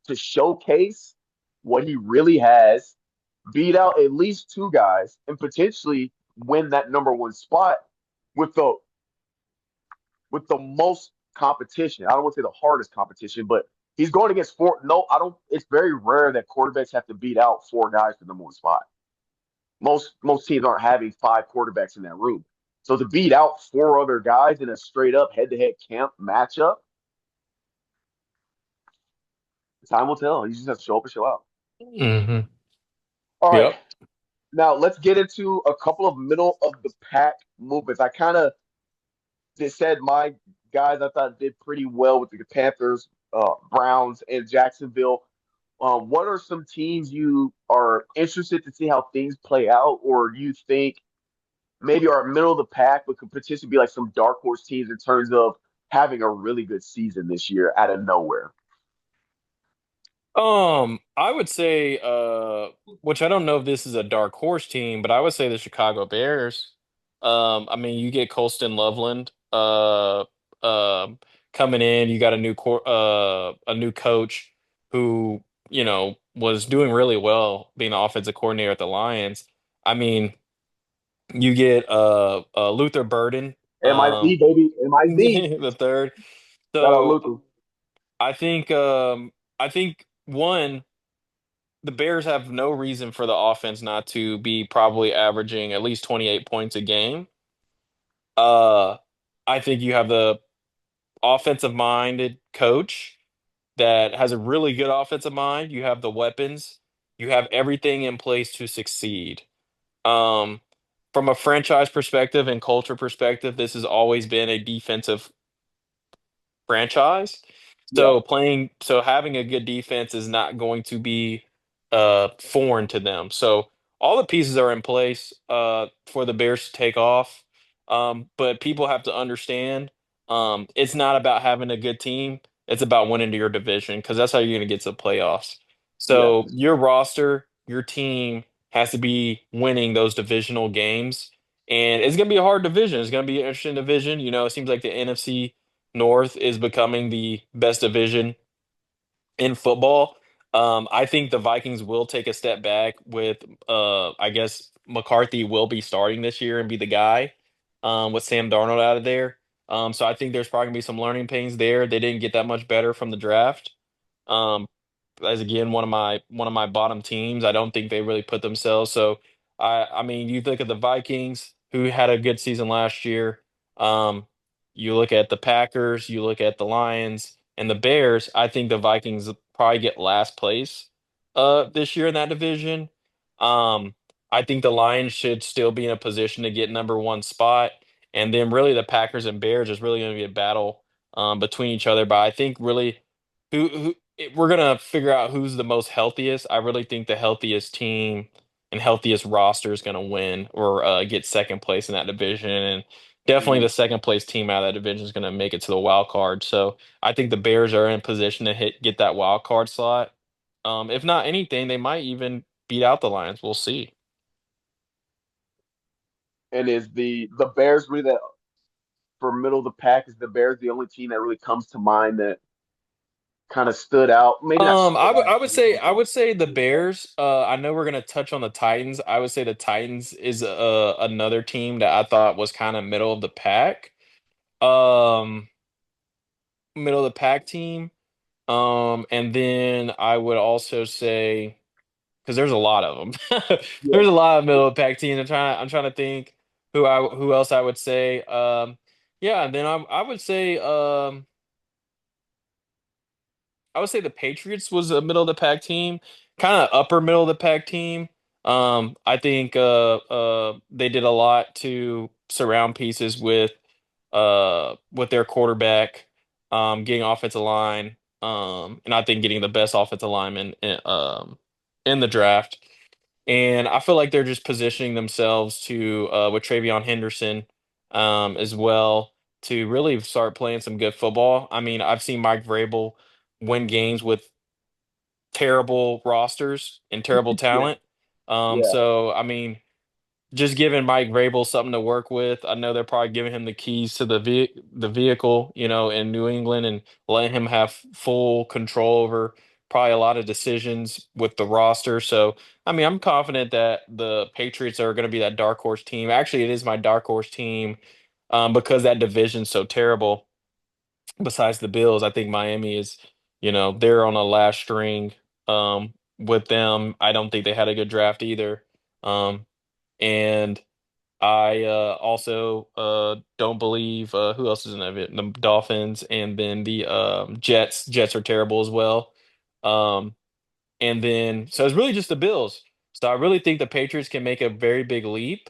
Speaker 1: to showcase what he really has, beat out at least two guys, and potentially win that number one spot with the most competition. I don't want to say the hardest competition, but he's going against four. No, I don't. It's very rare that quarterbacks have to beat out four guys for the number one spot. Most teams aren't having five quarterbacks in that room. So to beat out four other guys in a straight up head to head camp matchup, time will tell. You just have to show up and show out.
Speaker 2: Hmm.
Speaker 1: All right.
Speaker 2: Yep.
Speaker 1: Now let's get into a couple of middle of the pack movements. I kind of just said my guys I thought did pretty well with the Panthers, Browns, and Jacksonville. What are some teams you are interested to see how things play out, or you think maybe are middle of the pack, but could potentially be like some dark horse teams in terms of having a really good season this year out of nowhere?
Speaker 2: I would say, which I don't know if this is a dark horse team, but I would say the Chicago Bears. I mean, you get Colston Loveland, um, coming in. You got a new coach who, was doing really well being the offensive coordinator at the Lions. I mean, you get Luther Burden,
Speaker 1: MIC, baby. MIC.
Speaker 2: the third.
Speaker 1: Shout out
Speaker 2: So
Speaker 1: Luther.
Speaker 2: I think one, the Bears have no reason for the offense not to be probably averaging at least 28 points a game. Uh, I think you have the offensive minded coach that has a really good offensive mind. You have the weapons. You have everything in place to succeed. Um, from a franchise perspective and culture perspective, this has always been a defensive franchise.
Speaker 1: Yeah.
Speaker 2: So having a good defense is not going to be foreign to them. So all the pieces are in place for the Bears to take off. But people have to understand it's not about having a good team. It's about winning to your division because that's how you're going to get to the playoffs.
Speaker 1: Yeah.
Speaker 2: So your roster, your team has to be winning those divisional games. And it's going to be a hard division. It's going to be an interesting division. You know, it seems like the NFC North is becoming the best division in football. I think the Vikings will take a step back with, I guess McCarthy will be starting this year and be the guy with Sam Darnold out of there. So I think there's probably gonna be some learning pains there. They didn't get that much better from the draft. Um, as again one of my bottom teams. I don't think they really put themselves. So I mean, you look at the Vikings who had a good season last year. Um, you look at the Packers, you look at the Lions and the Bears. I think the Vikings probably get last place this year in that division. Um, I think the Lions should still be in a position to get number one spot. And then really the Packers and Bears is really going to be a battle between each other. But I think really we're gonna figure out who's the most healthiest. I really think the healthiest team and healthiest roster is gonna win or get second place in that division, and definitely
Speaker 1: Mhm.
Speaker 2: the second place team out of that division is gonna make it to the wild card. So I think the Bears are in position to get that wild card slot. If not anything, they might even beat out the Lions. We'll see.
Speaker 1: And is the Bears really that for middle of the pack? Is the Bears the only team that really comes to mind that kind of stood out? Maybe not
Speaker 2: I
Speaker 1: stood
Speaker 2: would
Speaker 1: out
Speaker 2: I
Speaker 1: because
Speaker 2: would
Speaker 1: there's
Speaker 2: say
Speaker 1: some
Speaker 2: I
Speaker 1: teams
Speaker 2: would say the
Speaker 1: that did that.
Speaker 2: Bears. I know we're gonna touch on the Titans. I would say the Titans is another team that I thought was kind of middle of the pack. Um, middle of the pack team. And then I would also say because there's a lot of them.
Speaker 1: Yeah.
Speaker 2: There's a lot of middle of the pack teams. I'm trying to think who else I would say. Yeah, and then I would say I would say the Patriots was a middle of the pack team, kind of upper middle of the pack team. I think they did a lot to surround pieces with their quarterback, getting offensive line, and I think getting the best offensive lineman in the draft. And I feel like they're just positioning themselves to with Travion Henderson as well to really start playing some good football. I mean, I've seen Mike Vrabel win games with terrible rosters and terrible
Speaker 1: Yeah.
Speaker 2: talent.
Speaker 1: Yeah.
Speaker 2: So I mean, just giving Mike Vrabel something to work with. I know they're probably giving him the keys to the vehicle, you know, in New England and letting him have full control over probably a lot of decisions with the roster. So I mean, I'm confident that the Patriots are going to be that dark horse team. Actually, it is my dark horse team because that division's so terrible besides the Bills, I think Miami is, you know, they're on a last string with them. I don't think they had a good draft either. And I also don't believe who else is in that bit? The Dolphins and then the Jets. Jets are terrible as well. Um, and then so it's really just the Bills. So I really think the Patriots can make a very big leap.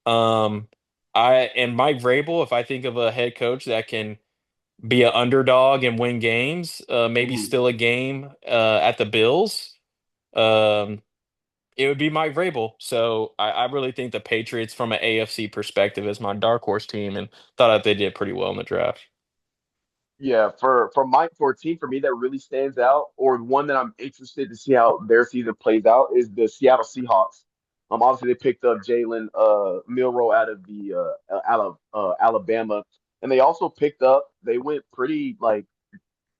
Speaker 2: Um, I and Mike Vrabel, if I think of a head coach that can be an underdog and win games, maybe
Speaker 1: Mhm.
Speaker 2: still a game at the Bills. Um, it would be Mike Vrabel. So I really think the Patriots, from an AFC perspective, is my dark horse team, and thought that they did pretty well in the draft.
Speaker 1: Yeah, for a team for me that really stands out, or one that I'm interested to see how their season plays out, is the Seattle Seahawks. Obviously they picked up Jalen Milroe out of the Alabama, and they also picked up. They went pretty like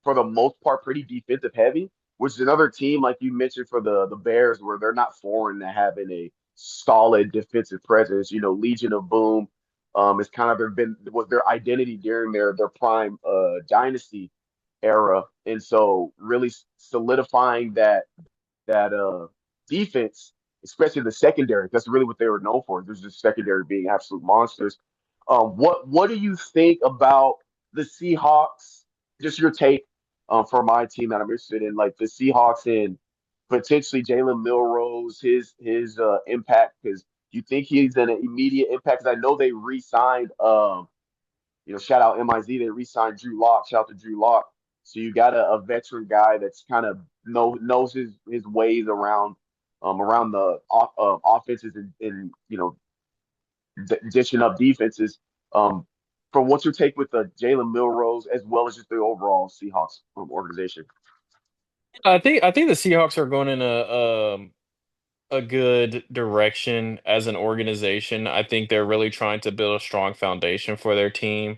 Speaker 1: for the most part pretty defensive heavy, which is another team like you mentioned for the Bears where they're not foreign to having a solid defensive presence. You know, Legion of Boom is kind of been was their identity during their prime dynasty era, and so really solidifying that defense, especially the secondary. That's really what they were known for. There's the secondary being absolute monsters. What do you think about the Seahawks? Just your take for my team that I'm interested in, like the Seahawks and potentially Jalen Milrose, his impact because You think he's an immediate impact? 'Cause I know they re-signed, shout out MIZ, they re-signed Drew Lock. Shout out to Drew Lock. So you got a veteran guy that's kind of knows his ways around the offenses and dishing up defenses. Um, from what's your take with the Jalen Milrose as well as just the overall Seahawks organization?
Speaker 2: I think the Seahawks are going in a good direction as an organization. I think they're really trying to build a strong foundation for their team.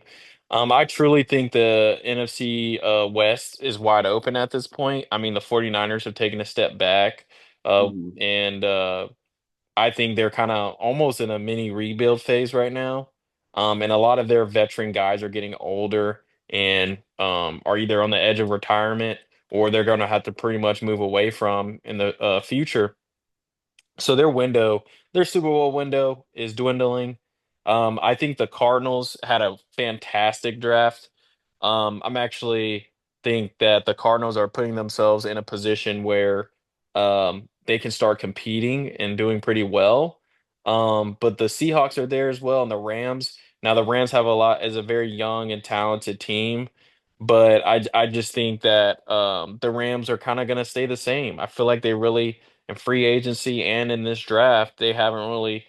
Speaker 2: I truly think the NFC West is wide open at this point. I mean, the 49ers have taken a step back,
Speaker 1: Mhm.
Speaker 2: and I think they're kind of almost in a mini rebuild phase right now. And a lot of their veteran guys are getting older and are either on the edge of retirement or they're going to have to pretty much move away from in the future. So their Super Bowl window is dwindling. I think the Cardinals had a fantastic draft. I'm actually think that the Cardinals are putting themselves in a position where they can start competing and doing pretty well. But the Seahawks are there as well, and the Rams. Now the Rams have a lot is a very young and talented team, but I just think that the Rams are kind of going to stay the same. I feel like they really in free agency and in this draft, they haven't really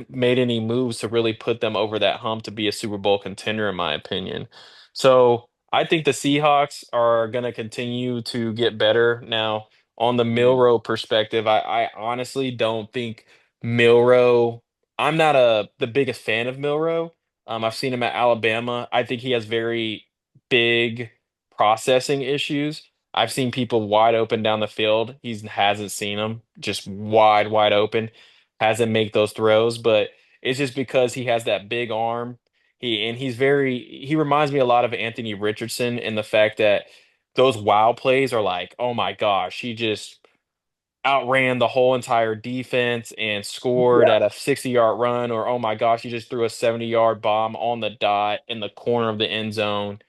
Speaker 2: made any moves to really put them over that hump to be a Super Bowl contender, in my opinion. So I think the Seahawks are going to continue to get better. Now, on the
Speaker 1: Mhm.
Speaker 2: Milrow perspective, I honestly don't think Milrow. I'm not the biggest fan of Milrow. I've seen him at Alabama. I think he has very big processing issues. I've seen people wide open down the field. He hasn't seen them just wide open. Hasn't make those throws, but it's just because he has that big arm. He reminds me a lot of Anthony Richardson in the fact that those wow plays are like, oh my gosh, he just outran the whole entire defense and scored
Speaker 1: Yeah,
Speaker 2: at a 60-yard run, or oh my gosh, he just threw a 70-yard bomb on the dot in the corner of the end zone.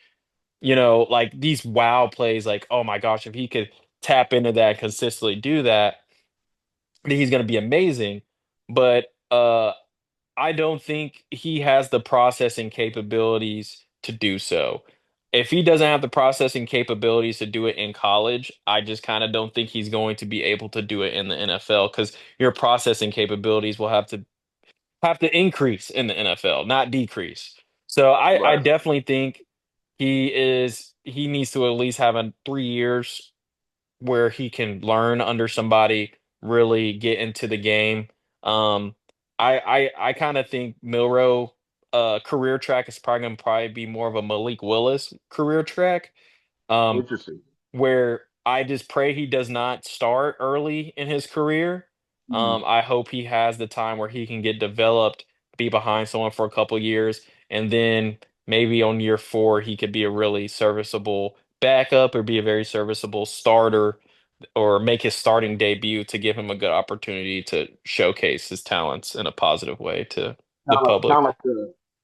Speaker 2: Like these wow plays, like, oh my gosh, if he could tap into that and consistently do that, then he's going to be amazing. But I don't think he has the processing capabilities to do so. If he doesn't have the processing capabilities to do it in college, I just kind of don't think he's going to be able to do it in the NFL because your processing capabilities will have to increase in the NFL, not decrease. So I
Speaker 1: right.
Speaker 2: definitely think he needs to at least have a 3 years where he can learn under somebody, really get into the game. Um, I kind of think Milrow career track is probably going to probably be more of a Malik Willis career track. Um,
Speaker 1: Interesting.
Speaker 2: where I just pray he does not start early in his career.
Speaker 1: Mhm.
Speaker 2: I hope he has the time where he can get developed, be behind someone for a couple years, and then maybe on year 4 he could be a really serviceable backup or be a very serviceable starter or make his starting debut to give him a good opportunity to showcase his talents in a positive way to the
Speaker 1: Kind of
Speaker 2: public.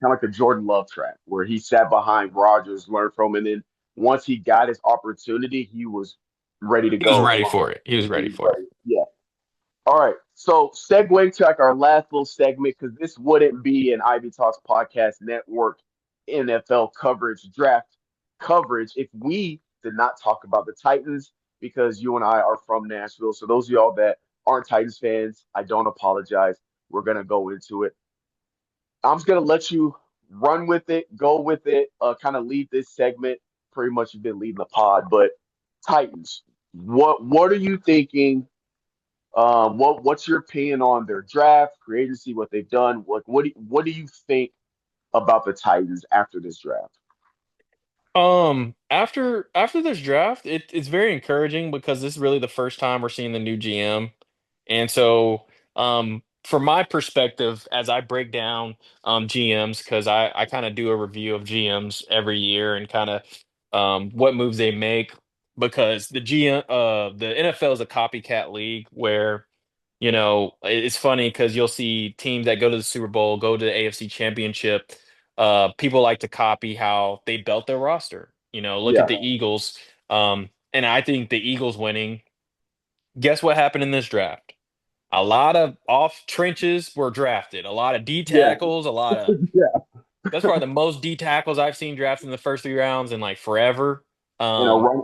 Speaker 1: like the Jordan Love track where he sat behind Rodgers, learned from, him, and then once he got his opportunity, he was ready to
Speaker 2: He was
Speaker 1: go.
Speaker 2: ready for it. He was
Speaker 1: He
Speaker 2: ready
Speaker 1: was
Speaker 2: for it.
Speaker 1: ready. Yeah. All right. So segue to like our last little segment because this wouldn't be an Ivy Talks podcast network NFL coverage draft coverage if we did not talk about the Titans because you and I are from Nashville. So those of y'all that aren't Titans fans, I don't apologize. We're gonna go into it. I'm just gonna let you run with it, go with it, kind of lead this segment. Pretty much you've been leading the pod, but Titans, what are you thinking? What's your opinion on their draft, free agency, what they've done? What do you think about the Titans after this draft?
Speaker 2: After this draft, it's very encouraging because this is really the first time we're seeing the new GM. And so, from my perspective, as I break down GMs, because I kind of do a review of GMs every year and kind of what moves they make, because the NFL is a copycat league where it's funny because you'll see teams that go to the Super Bowl, go to the AFC Championship. People like to copy how they built their roster. Look at
Speaker 1: Yeah.
Speaker 2: the Eagles. And I think the Eagles winning. Guess what happened in this draft? A lot of off trenches were drafted. A lot of D
Speaker 1: Yeah,
Speaker 2: tackles. A lot of
Speaker 1: yeah.
Speaker 2: That's probably the most D tackles I've seen drafted in the first 3 rounds in like forever.
Speaker 1: And a
Speaker 2: Um,
Speaker 1: run,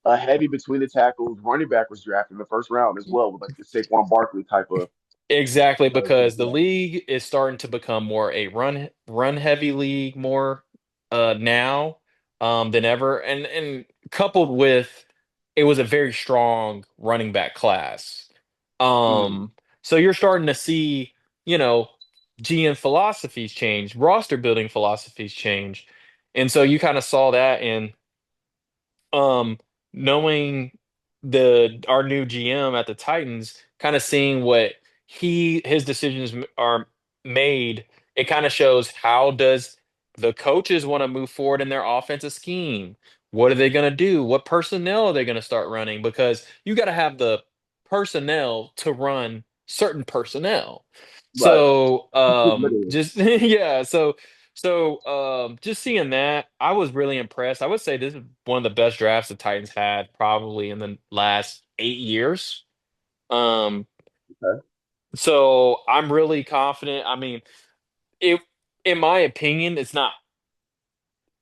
Speaker 1: a heavy between the tackles. Running back was drafted in the first round as well, with like the Saquon Barkley type of.
Speaker 2: exactly, because the
Speaker 1: Yeah.
Speaker 2: league is starting to become more a run heavy league more now than ever, and coupled with it was a very strong running back class.
Speaker 1: Mm,
Speaker 2: Um, so you're starting to see, you know, GM philosophies change, roster building philosophies change, and so you kind of saw that in um knowing the our new GM at the Titans, kind of seeing what his decisions are made, it kind of shows how does the coaches want to move forward in their offensive scheme. What are they going to do? What personnel are they going to start running? Because you got to have the personnel to run certain personnel.
Speaker 1: right.
Speaker 2: So
Speaker 1: Literally.
Speaker 2: just yeah, just seeing that, I was really impressed. I would say this is one of the best drafts the Titans had probably in the last 8 years. Um,
Speaker 1: Okay.
Speaker 2: so I'm really confident. I mean, it in my opinion,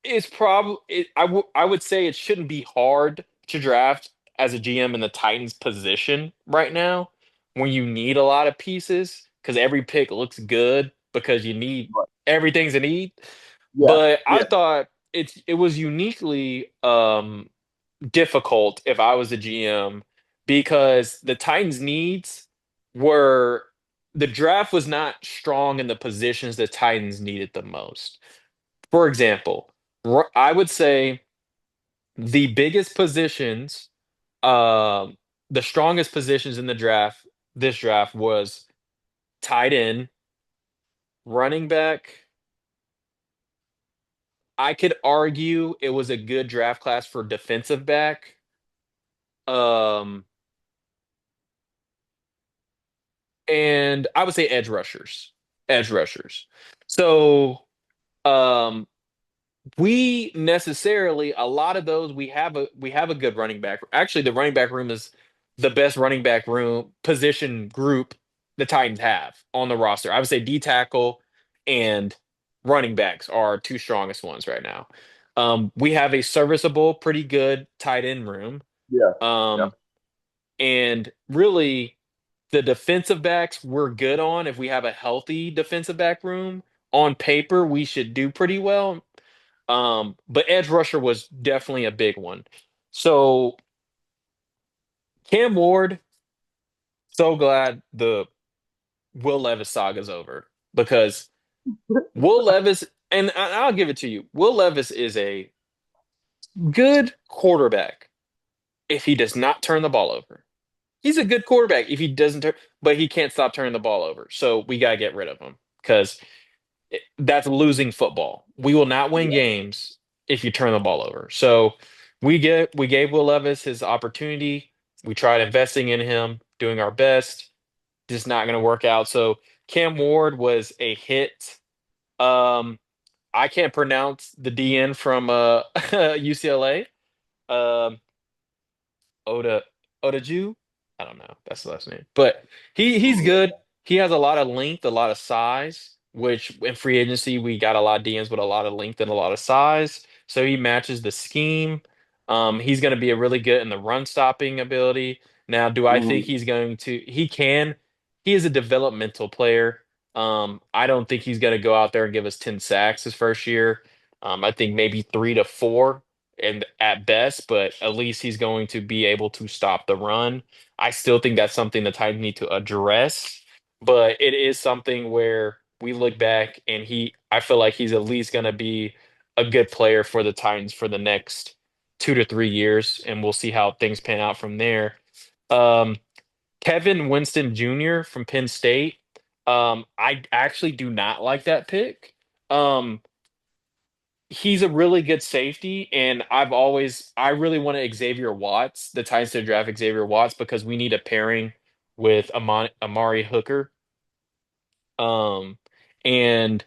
Speaker 2: it's probably I would say it shouldn't be hard to draft as a GM in the Titans position right now when you need a lot of pieces because every pick looks good because you need
Speaker 1: Right.
Speaker 2: everything's a need.
Speaker 1: Yeah.
Speaker 2: But I
Speaker 1: Yeah.
Speaker 2: thought it was uniquely difficult if I was a GM because the Titans' needs were the draft was not strong in the positions the Titans needed the most. For example, I would say the biggest positions, um, the strongest positions in the draft, this draft was tight end, running back. I could argue it was a good draft class for defensive back. Um, and I would say edge rushers. Edge rushers. So um we necessarily a lot of those we have a good running back. Actually, the running back room is the best running back room position group the Titans have on the roster. I would say D tackle and running backs are two strongest ones right now. We have a serviceable, pretty good tight end room.
Speaker 1: Yeah. Yeah.
Speaker 2: Um, and really the defensive backs we're good on. If we have a healthy defensive back room, on paper, we should do pretty well. But edge rusher was definitely a big one. So Cam Ward, so glad the Will Levis saga's over because Will Levis, and I'll give it to you, Will Levis is a good quarterback if he does not turn the ball over. He's a good quarterback if he doesn't turn, but he can't stop turning the ball over. So we gotta get rid of him because that's losing football. We will not win
Speaker 1: Yeah.
Speaker 2: games if you turn the ball over. So we gave Will Levis his opportunity. We tried investing in him, doing our best. Just not going to work out. So Cam Ward was a hit. Um, I can't pronounce the DN from UCLA. Um, Oda Odaju. I don't know. That's the last name. But he's good. He has a lot of length, a lot of size, which in free agency we got a lot of DMs with a lot of length and a lot of size. So he matches the scheme. He's going to be a really good in the run stopping ability. Now, do I think
Speaker 1: Mhm.
Speaker 2: he's going to he is a developmental player. I don't think he's going to go out there and give us 10 sacks his first year. I think maybe 3 to 4 and at best, but at least he's going to be able to stop the run. I still think that's something the Titans need to address, but it is something where we look back and I feel like he's at least going to be a good player for the Titans for the next 2 to 3 years, and we'll see how things pan out from there. Um, Kevin Winston Jr. from Penn State. I actually do not like that pick. Um, he's a really good safety, and I really wanted Xavier Watts, the Titans to draft Xavier Watts because we need a pairing with Amari Hooker. Um, and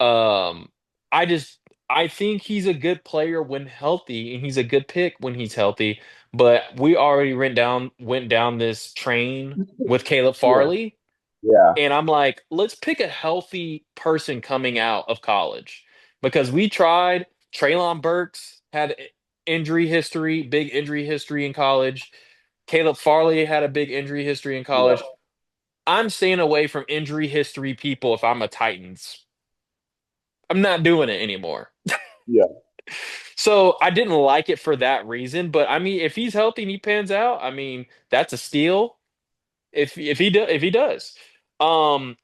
Speaker 2: um, I just I think he's a good player when healthy, and he's a good pick when he's healthy. But we already went down this train with Caleb
Speaker 1: Yeah,
Speaker 2: Farley,
Speaker 1: yeah,
Speaker 2: and I'm like, let's pick a healthy person coming out of college because we tried. Traylon Burks had injury history, big injury history in college. Caleb Farley had a big injury history in
Speaker 1: yeah,
Speaker 2: college. I'm staying away from injury history people if I'm a Titans. I'm not doing it anymore.
Speaker 1: yeah,
Speaker 2: So I didn't like it for that reason, but I mean, if he's healthy and he pans out, I mean, that's a steal. If he does. Um,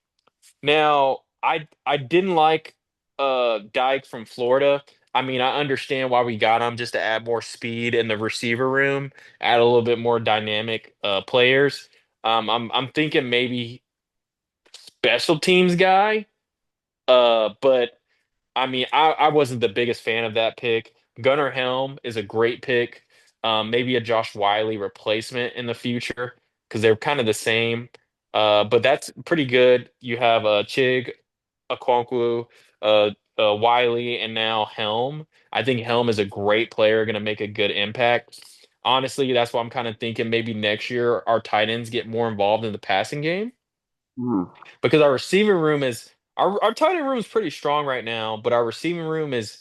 Speaker 2: Now I didn't like Dyke from Florida. I mean, I understand why we got him just to add more speed in the receiver room, add a little bit more dynamic players. I'm thinking maybe special teams guy. But I mean, I wasn't the biggest fan of that pick. Gunnar Helm is a great pick. Maybe a Josh Wiley replacement in the future because they're kind of the same. But that's pretty good. You have Chig, Okonkwo, Wiley, and now Helm. I think Helm is a great player, going to make a good impact. Honestly, that's why I'm kind of thinking maybe next year our tight ends get more involved in the passing game
Speaker 1: mhm,
Speaker 2: because our receiving room is our tight end room is pretty strong right now, but our receiving room is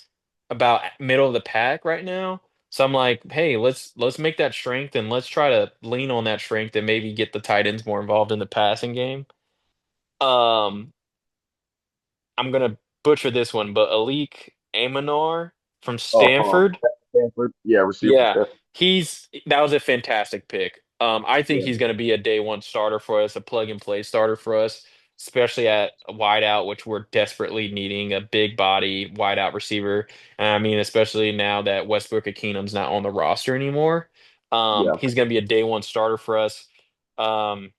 Speaker 2: about middle of the pack right now. So I'm like, hey, let's make that strength and let's try to lean on that strength and maybe get the tight ends more involved in the passing game. Um, I'm gonna butcher this one, but Alik Aminor from Stanford.
Speaker 1: Stanford, yeah, receiver for
Speaker 2: Yeah,
Speaker 1: Stanford.
Speaker 2: that was a fantastic pick. I think
Speaker 1: Yeah,
Speaker 2: he's going to be a day one starter for us, a plug and play starter for us, especially at wideout, which we're desperately needing a big body wideout receiver. And I mean, especially now that Westbrook Akeenum's not on the roster anymore.
Speaker 1: yeah.
Speaker 2: He's going to be a day one starter for us. Um,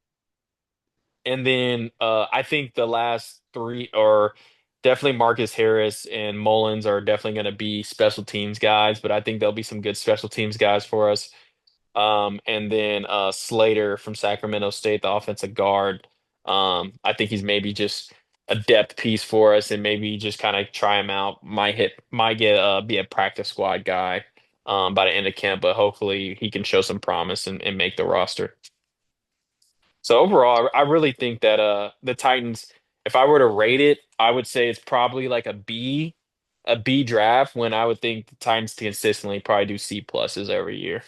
Speaker 2: and then I think the last three are definitely Marcus Harris and Mullins are definitely going to be special teams guys, but I think there'll be some good special teams guys for us. And then Slater from Sacramento State, the offensive guard. I think he's maybe just a depth piece for us, and maybe just kind of try him out. Might be a practice squad guy by the end of camp, but hopefully he can show some promise and make the roster. So overall, I really think that the Titans, if I were to rate it, I would say it's probably like a B draft when I would think the Titans consistently probably do C pluses every year.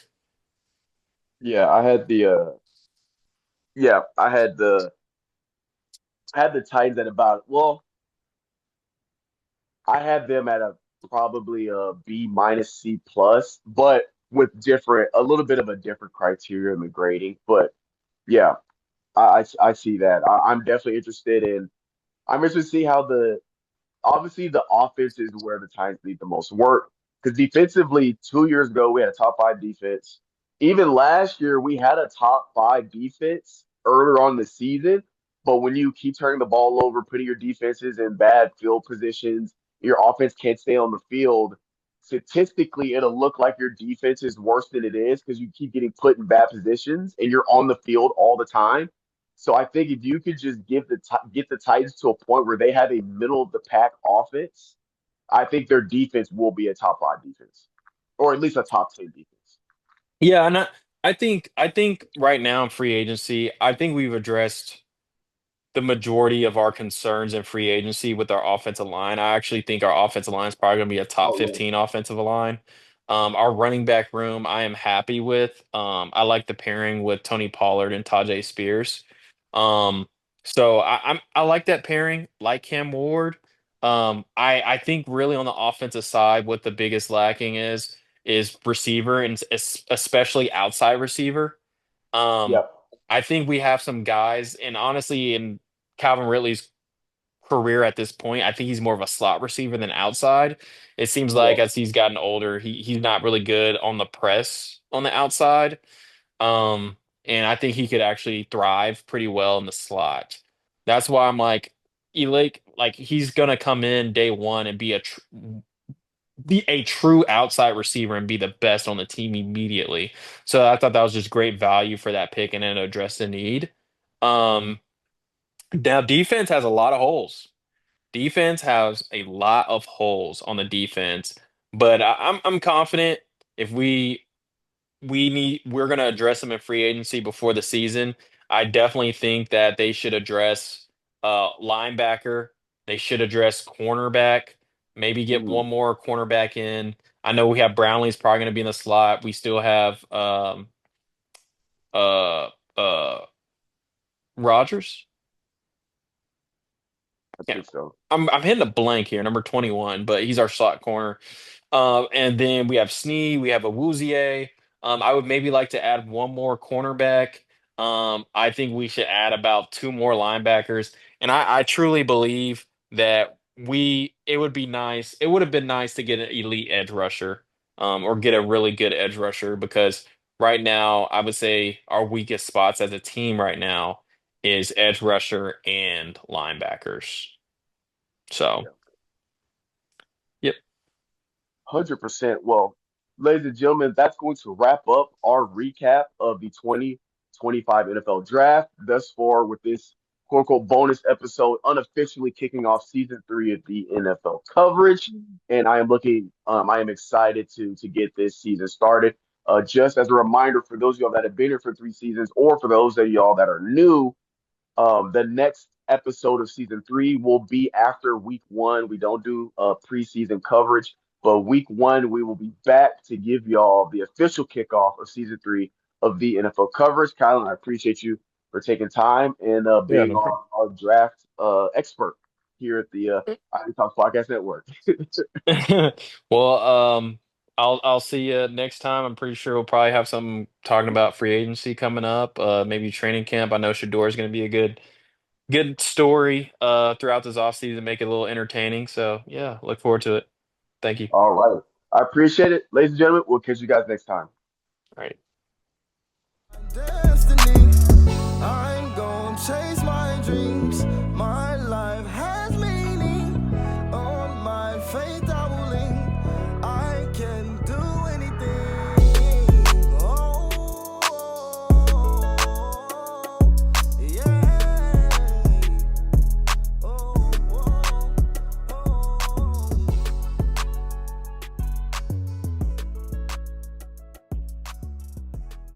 Speaker 1: Yeah, yeah, I had the Titans at about, well, I had them at a probably a B minus C plus, but with a little bit of a different criteria in the grading. But yeah, I see that. I'm interested to see how obviously the offense is where the Titans need the most work. Because defensively, 2 years ago, we had a top five defense. Even last year, we had a top five defense earlier on the season. But when you keep turning the ball over, putting your defenses in bad field positions, your offense can't stay on the field. Statistically, it'll look like your defense is worse than it is because you keep getting put in bad positions and you're on the field all the time. So I think if you could just get the Titans to a point where they have a middle of the pack offense, I think their defense will be a top five defense, or at least a top 10 defense.
Speaker 2: Yeah, and I think right now in free agency, I think we've addressed the majority of our concerns in free agency with our offensive line. I actually think our offensive line is probably going to be a top
Speaker 1: Oh
Speaker 2: 15 offensive line. Our running back room, I am happy with. I like the pairing with Tony Pollard and Tajay Spears. Um, so I like that pairing, like Cam Ward. I think really on the offensive side, what the biggest lacking is receiver and especially outside receiver.
Speaker 1: yeah,
Speaker 2: Um, I think we have some guys, and honestly, in Calvin Ridley's career at this point, I think he's more of a slot receiver than outside. It seems
Speaker 1: yeah,
Speaker 2: like as he's gotten older, he's not really good on the press on the outside. And I think he could actually thrive pretty well in the slot. That's why I'm like he's gonna come in day one and be a true outside receiver and be the best on the team immediately. So I thought that was just great value for that pick and then address the need. Um, Now defense has a lot of holes. Defense has a lot of holes on the defense, but I'm confident if we're gonna address them in free agency before the season. I definitely think that they should address linebacker. They should address cornerback. Maybe get
Speaker 1: Mm,
Speaker 2: one more cornerback in. I know we have Brownlee's probably gonna be in the slot. We still have uh uh Rogers.
Speaker 1: I
Speaker 2: Yeah,
Speaker 1: think so.
Speaker 2: I'm hitting a blank here, number 21, but he's our slot corner. And then we have Snee, we have a Awuzie. I would maybe like to add one more cornerback. I think we should add about two more linebackers. And I truly believe that it would be nice. It would have been nice to get an elite edge rusher, or get a really good edge rusher because right now I would say our weakest spots as a team right now is edge rusher and linebackers. So,
Speaker 1: Yeah.
Speaker 2: yep.
Speaker 1: 100%. Well, ladies and gentlemen, that's going to wrap up our recap of the 2025 NFL Draft. Thus far, with this quote unquote bonus episode, unofficially kicking off season three of the NFL coverage. And I am excited to get this season started. Just as a reminder for those of y'all that have been here for 3 seasons, or for those of y'all that are new, the next episode of season three will be after week one. We don't do preseason coverage, but week one, we will be back to give y'all the official kickoff of season three of the NFL coverage. Kylan, I appreciate you for taking time and
Speaker 2: Yeah,
Speaker 1: being
Speaker 2: no problem.
Speaker 1: our draft expert here at the I Talk Podcast Network.
Speaker 2: Well, I'll see you next time. I'm pretty sure we'll probably have some talking about free agency coming up. Maybe training camp. I know Shador is going to be a good story throughout this offseason, make it a little entertaining. So yeah, look forward to it. Thank you.
Speaker 1: All right. I appreciate it. Ladies and gentlemen, we'll catch you guys next time.
Speaker 2: All right.